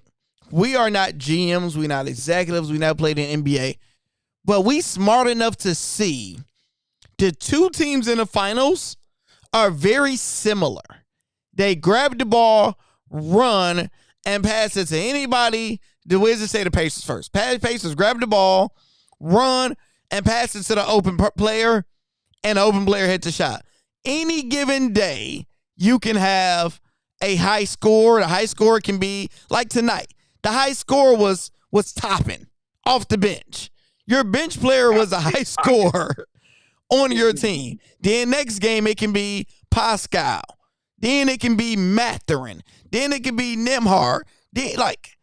we are not GMs, we're not executives, we never played in NBA, but we smart enough to see the two teams in the finals are very similar. They grab the ball, run, and pass it to anybody. The Wizards say the Pacers first. Pacers grab the ball, run, and pass it to the open player. and an open player hits a shot. Any given day, you can have a high score. The high score can be like tonight. The high score was Toppin off the bench. Your bench player was a high scorer on your team. Then next game, it can be Pascal. Then it can be Mathurin. Then it can be Nemhard. Then, like,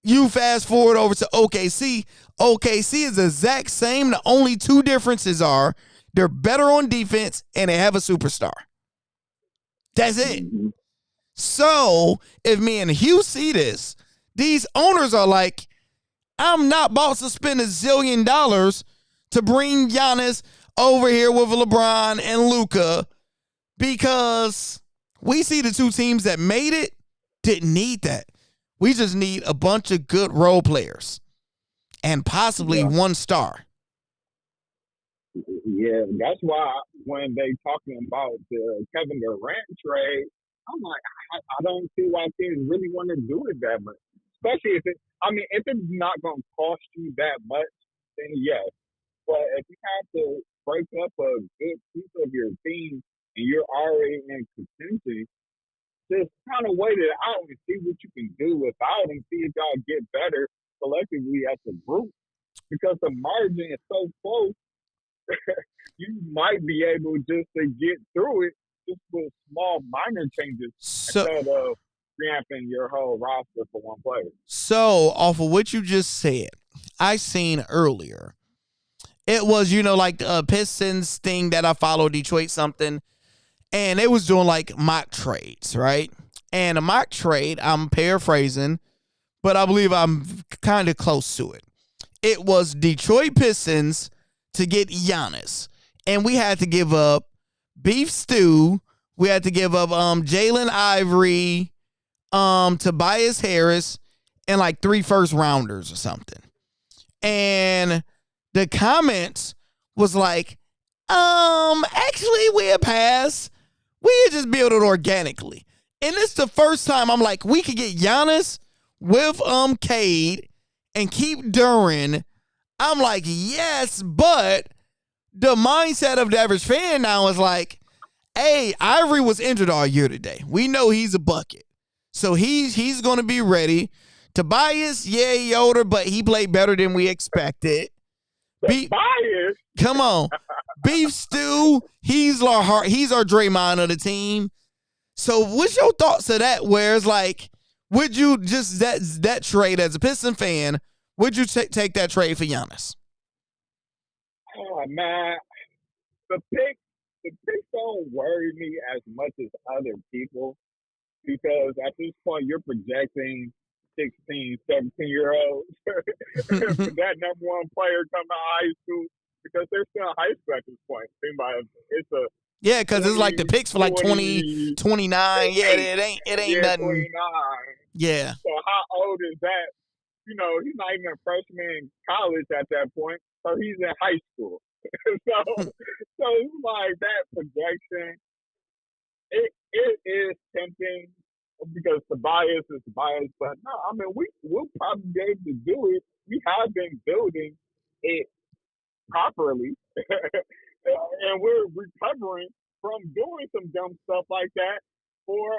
you fast forward over to OKC. OKC is the exact same. The only two differences are they're better on defense and they have a superstar. That's it. So if me and Hugh see this, these owners are like, I'm not about to spend $1 zillion to bring Giannis over here with LeBron and Luka because we see the two teams that made it didn't need that. We just need a bunch of good role players and possibly one star. Yeah, that's why when they talking about the Kevin Durant trade, I'm like, I don't see why teams really want to do it that much. Especially if it's not going to cost you that much, then yes. But if you have to break up a good piece of your team and you're already in contention, just kind of wait it out and see what you can do without and see if y'all get better collectively as a group. Because the margin is so close, you might be able just to get through it just with small minor changes instead of revamping your whole roster for one player. So, off of what you just said, I seen earlier, it was, like the Pistons thing that I followed, Detroit something, and they was doing like mock trades, right? And a mock trade, I'm paraphrasing, but I believe I'm kind of close to it. It was Detroit Pistons to get Giannis. And we had to give up Beef Stew. We had to give up Jalen Ivory, Tobias Harris, and like 3 first rounders or something. And the comments was like, actually we'll pass. We'll just build it organically. And it's the first time I'm like, we could get Giannis with Cade and keep Duren. I'm like, yes, but the mindset of the average fan now is like, hey, Ivory was injured all year today. We know he's a bucket. So he's going to be ready. Tobias, yeah, he older, but he played better than we expected. Tobias? Come on. Beef Stew, he's our Draymond of the team. So what's your thoughts of that? Where it's like, would you just that trade as a Piston fan, would you take that trade for Giannis? Oh, man. The picks don't worry me as much as other people because at this point you're projecting 16, 17-year-olds that number one player come to high school because they're still in high school at this point. Yeah, because it's like the picks for like 20, 29. Yeah, it ain't nothing. 29. Yeah. So how old is that? He's not even a freshman in college at that point. So he's in high school. so it's like that projection. It is tempting because Tobias is Tobias, but no, we'll probably be able to do it. We have been building it properly, and we're recovering from doing some dumb stuff like that for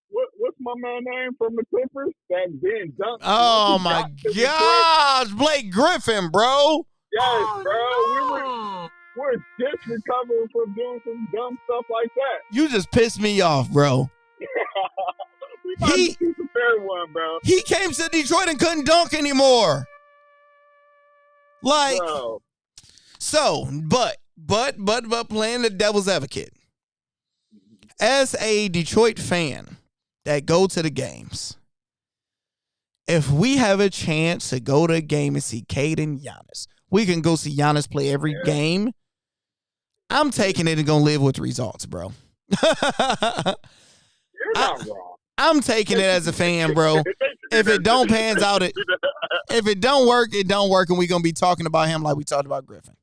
what's my man name from the Clippers that being dunked? Oh my gosh, Blake Griffin, bro. Yes, bro. We're just recovering from doing some dumb stuff like that. You just pissed me off, bro. We might be the third one, bro. He came to Detroit and couldn't dunk anymore. Like, bro. So, but playing the devil's advocate. As a Detroit fan that go to the games, if we have a chance to go to a game and see Cade and Giannis, we can go see Giannis play every game. I'm taking it and gonna live with the results, bro. You're not wrong. I'm taking it as a fan, bro. If it don't pans out, if it don't work, it don't work, and we're gonna be talking about him like we talked about Griffin.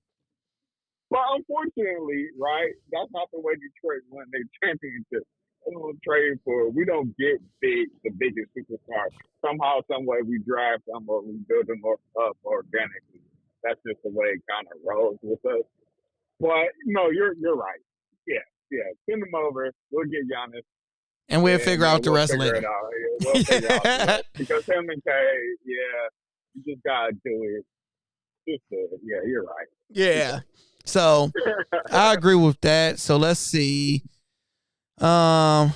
But unfortunately, right, that's not the way Detroit won their championship. We don't get the biggest superstars. Somehow, some way, we draft them or we build them up organically. That's just the way it kind of rolls with us. But no, you're right. Yeah. Send him over. We'll get Giannis, And we'll and figure out the we'll rest figure later. it out. Yeah, we'll figure out the rest because him and Kay, you just gotta do it. Yeah, you're right. Yeah. So I agree with that. So let's see. Sada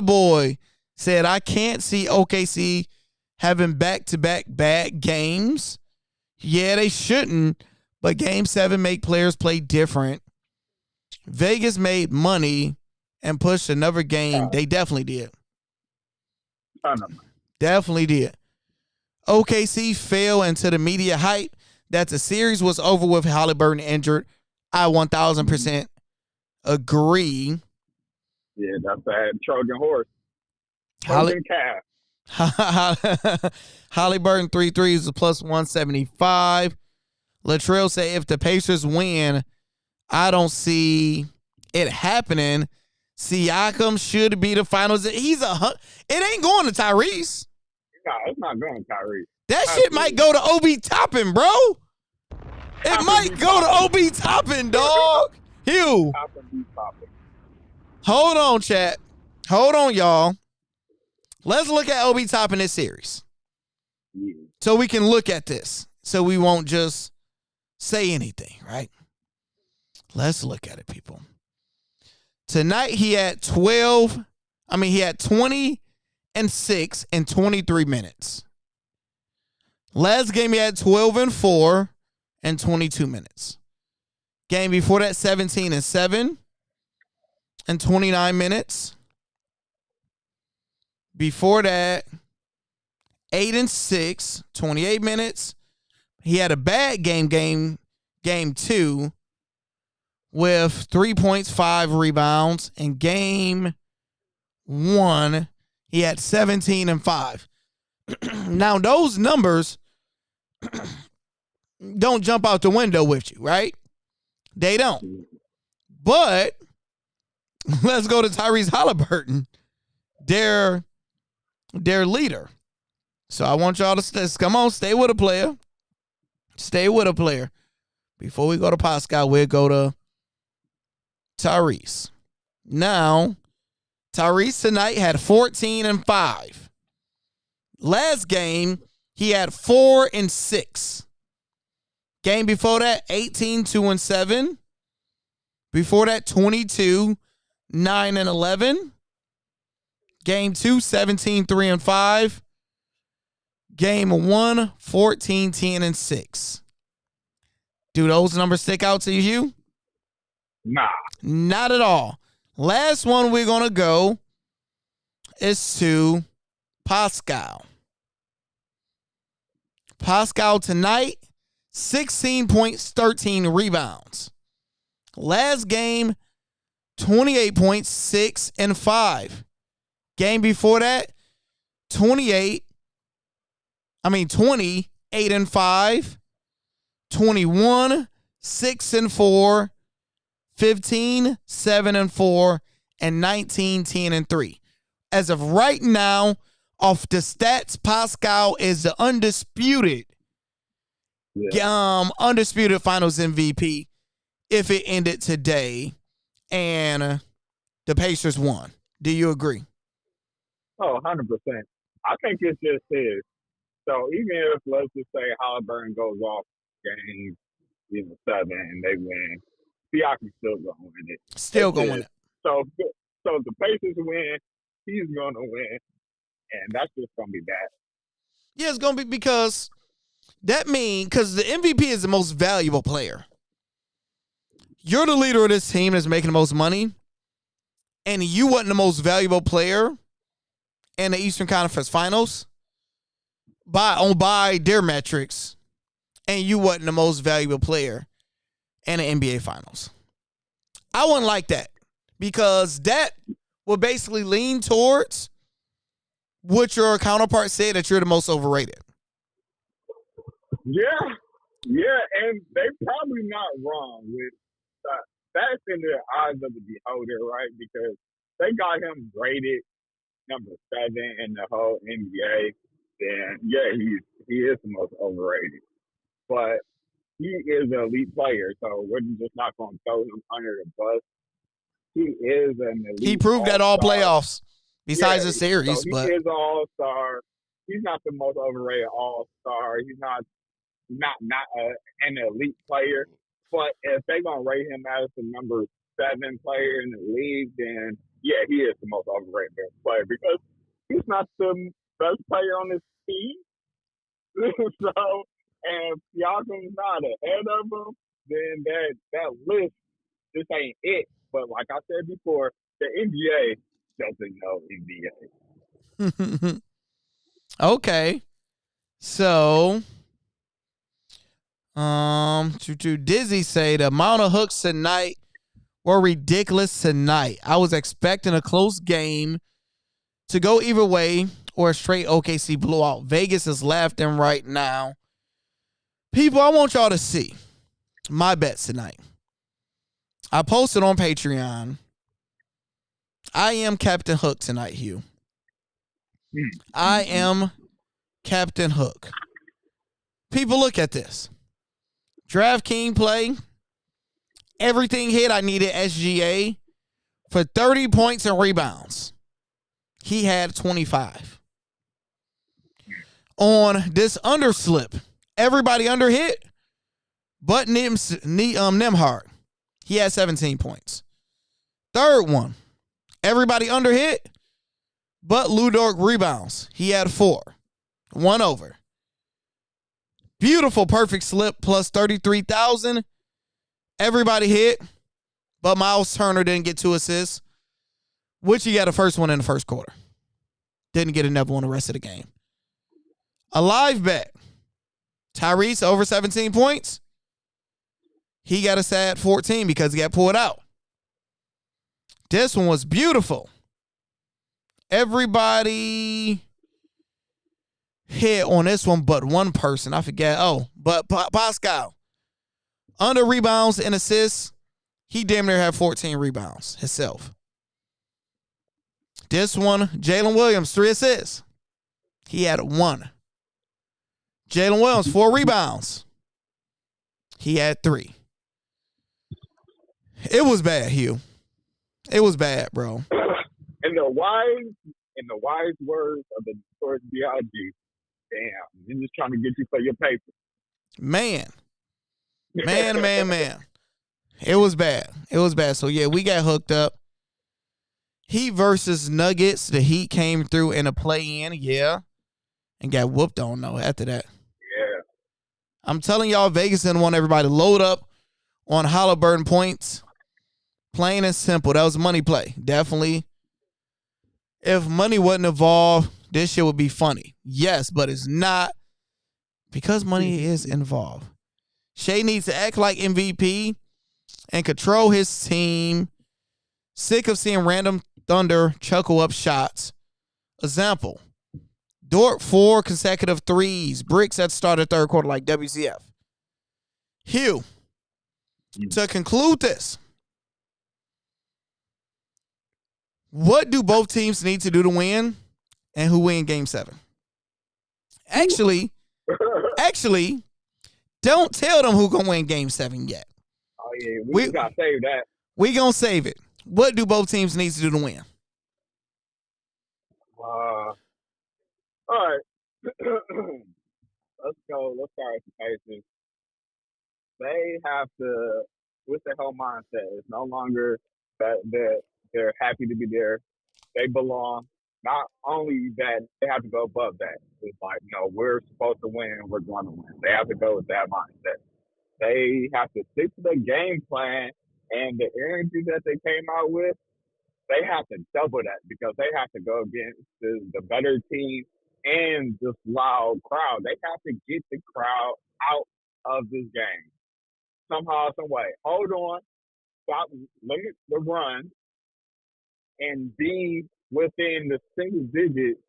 Boy said, I can't see OKC having back-to-back bad games. Yeah, they shouldn't, but Game 7 make players play different. Vegas made money and pushed another game. They definitely did. Definitely did. OKC fell into the media hype that the series was over with Halliburton injured. I 1,000% agree. Yeah, that's that Trojan horse. Trojan calf. Halliburton 3 threes is plus 175. Latrell said if the Pacers win, I don't see it happening. Siakam should be the finals. It ain't going to Tyrese. No, it's not going to Tyrese. That shit might go to Obi Toppin, bro. It might go to Obi Toppin, dog. Hugh. Hold on, chat. Hold on, y'all. Let's look at Obi Toppin this series. Yeah. So we can look at this. So we won't just say anything, right? Let's look at it, people. Tonight he had 20 and 6 in 23 minutes. Last game he had 12 and 4 in 22 minutes. Game before that, 17 and 7 in 29 minutes. Before that, 8 and 6, 28 minutes. He had a bad game 2 with 3 points, 5 rebounds. In game 1, he had 17 and 5. Now, those numbers don't jump out the window with you, right? They don't. But let's go to Tyrese Halliburton, their leader. So I want y'all to stay with a player. Stay with a player. Before we go to Pascal, we'll go to Tyrese. Now, Tyrese tonight had 14 and 5. Last game, he had 4 and 6. Game before that, 18, 2 and 7. Before that, 22, 9 and 11. Game 2, 17, 3 and 5. Game 1, 14, 10 and 6. Do those numbers stick out to you? Nah. Not at all. Last one we're going to go is to Pascal. Pascal tonight, 16 points, 13 rebounds. Last game, 28 points, 6 and 5. Game before that, 20, 8 and 5. 21, 6 and 4. 15, 7 and 4. And 19, 10 and 3. As of right now, off the stats, Pascal is the undisputed finals MVP if it ended today and the Pacers won. Do you agree? Oh, 100%. I think it's just his. So even if, let's just say, Halliburton goes off game 7 and they win, Siakam's still going to win it. Still going to win it. So if the Pacers win, he's going to win. And that's just going to be bad. Yeah, it's going to be because that means, because the MVP is the most valuable player. You're the leader of this team that's making the most money, and you wasn't the most valuable player in the Eastern Conference Finals by their metrics, and you wasn't the most valuable player in the NBA Finals. I wouldn't like that because that would basically lean towards what your counterpart said, that you're the most overrated. Yeah, and they're probably not wrong with that's in the eyes of the beholder, right? Because they got him rated number 7 in the whole NBA. Then yeah, he is the most overrated. But he is an elite player, so we're just not going to throw him under the bus. He is an He elite proved that all all-star. playoffs, besides the So series. he But is an all-star. He's not the most overrated all-star. He's not an elite player. But if they're gonna rate him as the number 7 player in the league, then yeah, he is the most overrated player because he's not the best player on his team. So, and if Siakam's not ahead of him, then that list just ain't it. But like I said before, the NBA doesn't know NBA. okay. So, to Dizzy say the amount of hooks tonight were ridiculous tonight. I was expecting a close game to go either way or a straight OKC blowout. Vegas is laughing right now. People, I want y'all to see my bets tonight. I posted on Patreon. I am Captain Hook tonight, Hugh. I am Captain Hook. People, look at this. DraftKings play. Everything hit. I needed SGA for 30 points and rebounds. He had 25. On this underslip, everybody under hit, but Nemhard. He had 17 points. Third one, everybody under hit, but Ludort rebounds. He had 4. 1 over. Beautiful perfect slip plus 33,000. Everybody hit, but Miles Turner didn't get 2 assists, which he got a first one in the first quarter. Didn't get another one the rest of the game. A live bet. Tyrese over 17 points. He got a sad 14 because he got pulled out. This one was beautiful. Everybody hit on this one but one person. I forget. But Pascal. Under rebounds and assists, he damn near had 14 rebounds himself. This one, Jalen Williams, 3 assists. He had 1. Jalen Williams, 4 rebounds. He had 3. It was bad, Hugh. It was bad, bro. In the wise words of the Notorious B.I.G., damn, he's just trying to get you for your paper. Man. It was bad. So, yeah, we got hooked up. Heat versus Nuggets. The Heat came through in a play-in, yeah, and got whooped on, though, after that. Yeah. I'm telling y'all, Vegas didn't want everybody to load up on Halliburton points. Plain and simple. That was a money play. Definitely. If money wasn't involved, this shit would be funny. Yes, but it's not because money is involved. Shea needs to act like MVP and control his team. Sick of seeing random Thunder chuckle up shots. Example. Dort 4 consecutive threes. Bricks at the start of the third quarter like WCF. Hugh, to conclude this, what do both teams need to do to win, and who win Game 7? Actually, don't tell them who gonna win Game 7 yet. Oh yeah, we gotta save that. We gonna save it. What do both teams need to do to win? All right. Let's go. Let's start with the Pacers. They have to, with their whole mindset, it's no longer that they're happy to be there. They belong. Not only that, they have to go above that. It's like, no, we're supposed to win. We're going to win. They have to go with that mindset. They have to stick to the game plan and the energy that they came out with. They have to double that because they have to go against the better team and this loud crowd. They have to get the crowd out of this game somehow, some way. Hold on, stop, limit the run, and be within the single digits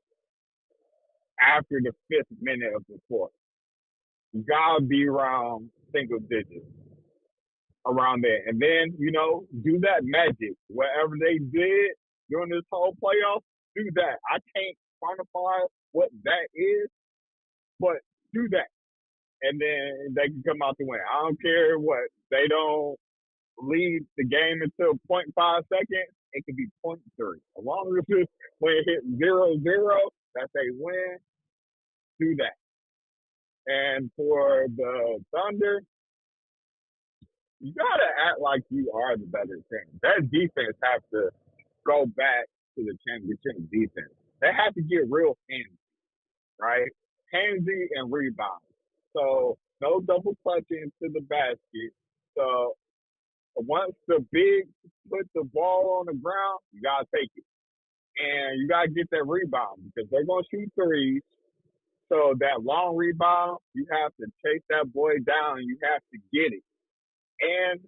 after the 5th minute of the fourth. You gotta be around single digits around there. And then, do that magic. Whatever they did during this whole playoff, do that. I can't quantify what that is, but do that. and then they can come out to win. I don't care what. They don't lead the game until 0.5 seconds. It could be 0.3. As long as it's when it hits 0-0, that they win, do that. And for the Thunder, you gotta act like you are the better team. That defense has to go back to the championship defense. They have to get real handsy, right? Handsy and rebound. So no double clutching to the basket. So once the big put the ball on the ground, you gotta take it. And you gotta get that rebound because they're gonna shoot threes. So that long rebound, you have to chase that boy down and you have to get it. And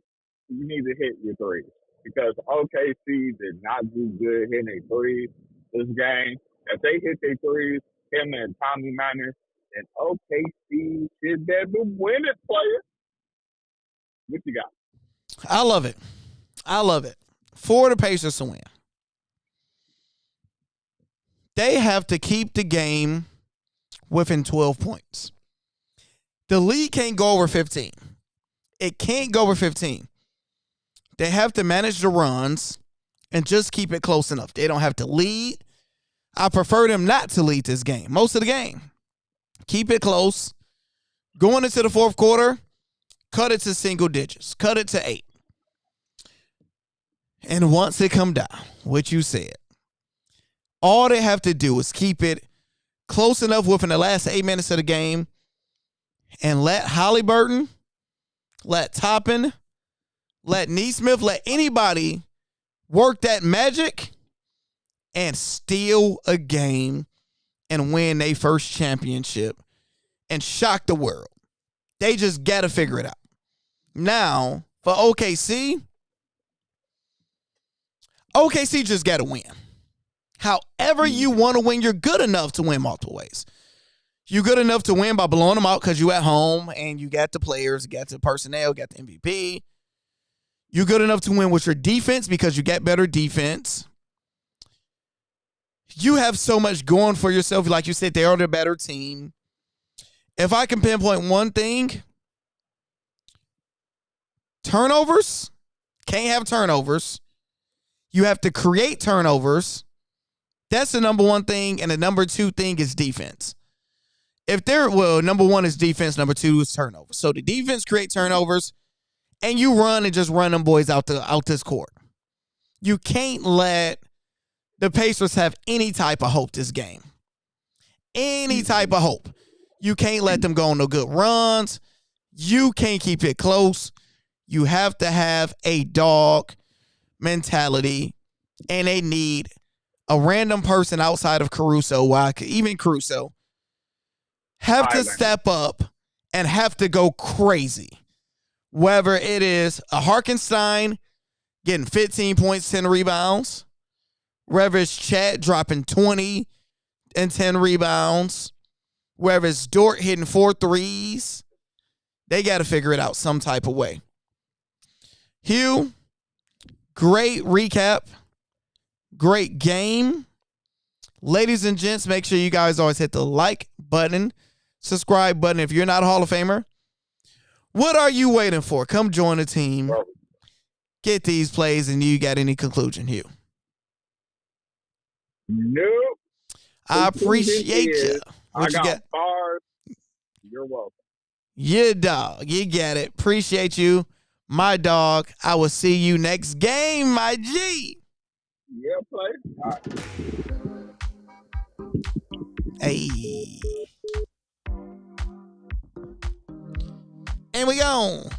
you need to hit your threes. Because OKC did not do good hitting their threes this game. If they hit their threes, him and Tommy Manners, then OKC should be the winning player. What you got? I love it. I love it. For the Pacers to win, they have to keep the game within 12 points. The league can't go over 15. It can't go over 15. They have to manage the runs and just keep it close enough. They don't have to lead. I prefer them not to lead this game. Most of the game. Keep it close. Going into the fourth quarter, cut it to single digits. Cut it to 8. And once it come down, what you said, all they have to do is keep it close enough within the last 8 minutes of the game and let Halliburton, let Toppin, let Neesmith, let anybody work that magic and steal a game and win their first championship and shock the world. They just got to figure it out. Now, for OKC just got to win. However you want to win, you're good enough to win multiple ways. You're good enough to win by blowing them out because you at home and you got the players, you got the personnel, you got the MVP. You're good enough to win with your defense because you get better defense. You have so much going for yourself. Like you said, they are the better team. If I can pinpoint one thing, turnovers. Can't have turnovers. You have to create turnovers. That's the number one thing. And the number two thing is defense. Number one is defense. Number two is turnovers. So the defense create turnovers. And you run and just run them boys out this court. You can't let the Pacers have any type of hope this game. Any type of hope. You can't let them go on no good runs. You can't keep it close. You have to have a dog mentality. And they need a random person outside of Caruso, even Caruso, have to step up and have to go crazy. Whether it is a Harkenstein getting 15 points, 10 rebounds, whether it's Chat dropping 20 and 10 rebounds, whether it's Dort hitting 4 threes, they got to figure it out some type of way. Hugh, great recap. Great game. Ladies and gents, make sure you guys always hit the like button, subscribe button if you're not a Hall of Famer. What are you waiting for? Come join the team. Get these plays, and you got any conclusion, Hugh? Nope. I appreciate you. I got bars. You're welcome. Yeah, dog. You got it. Appreciate you, my dog. I will see you next game, my G. Yeah, play. All right. Hey. And we gone.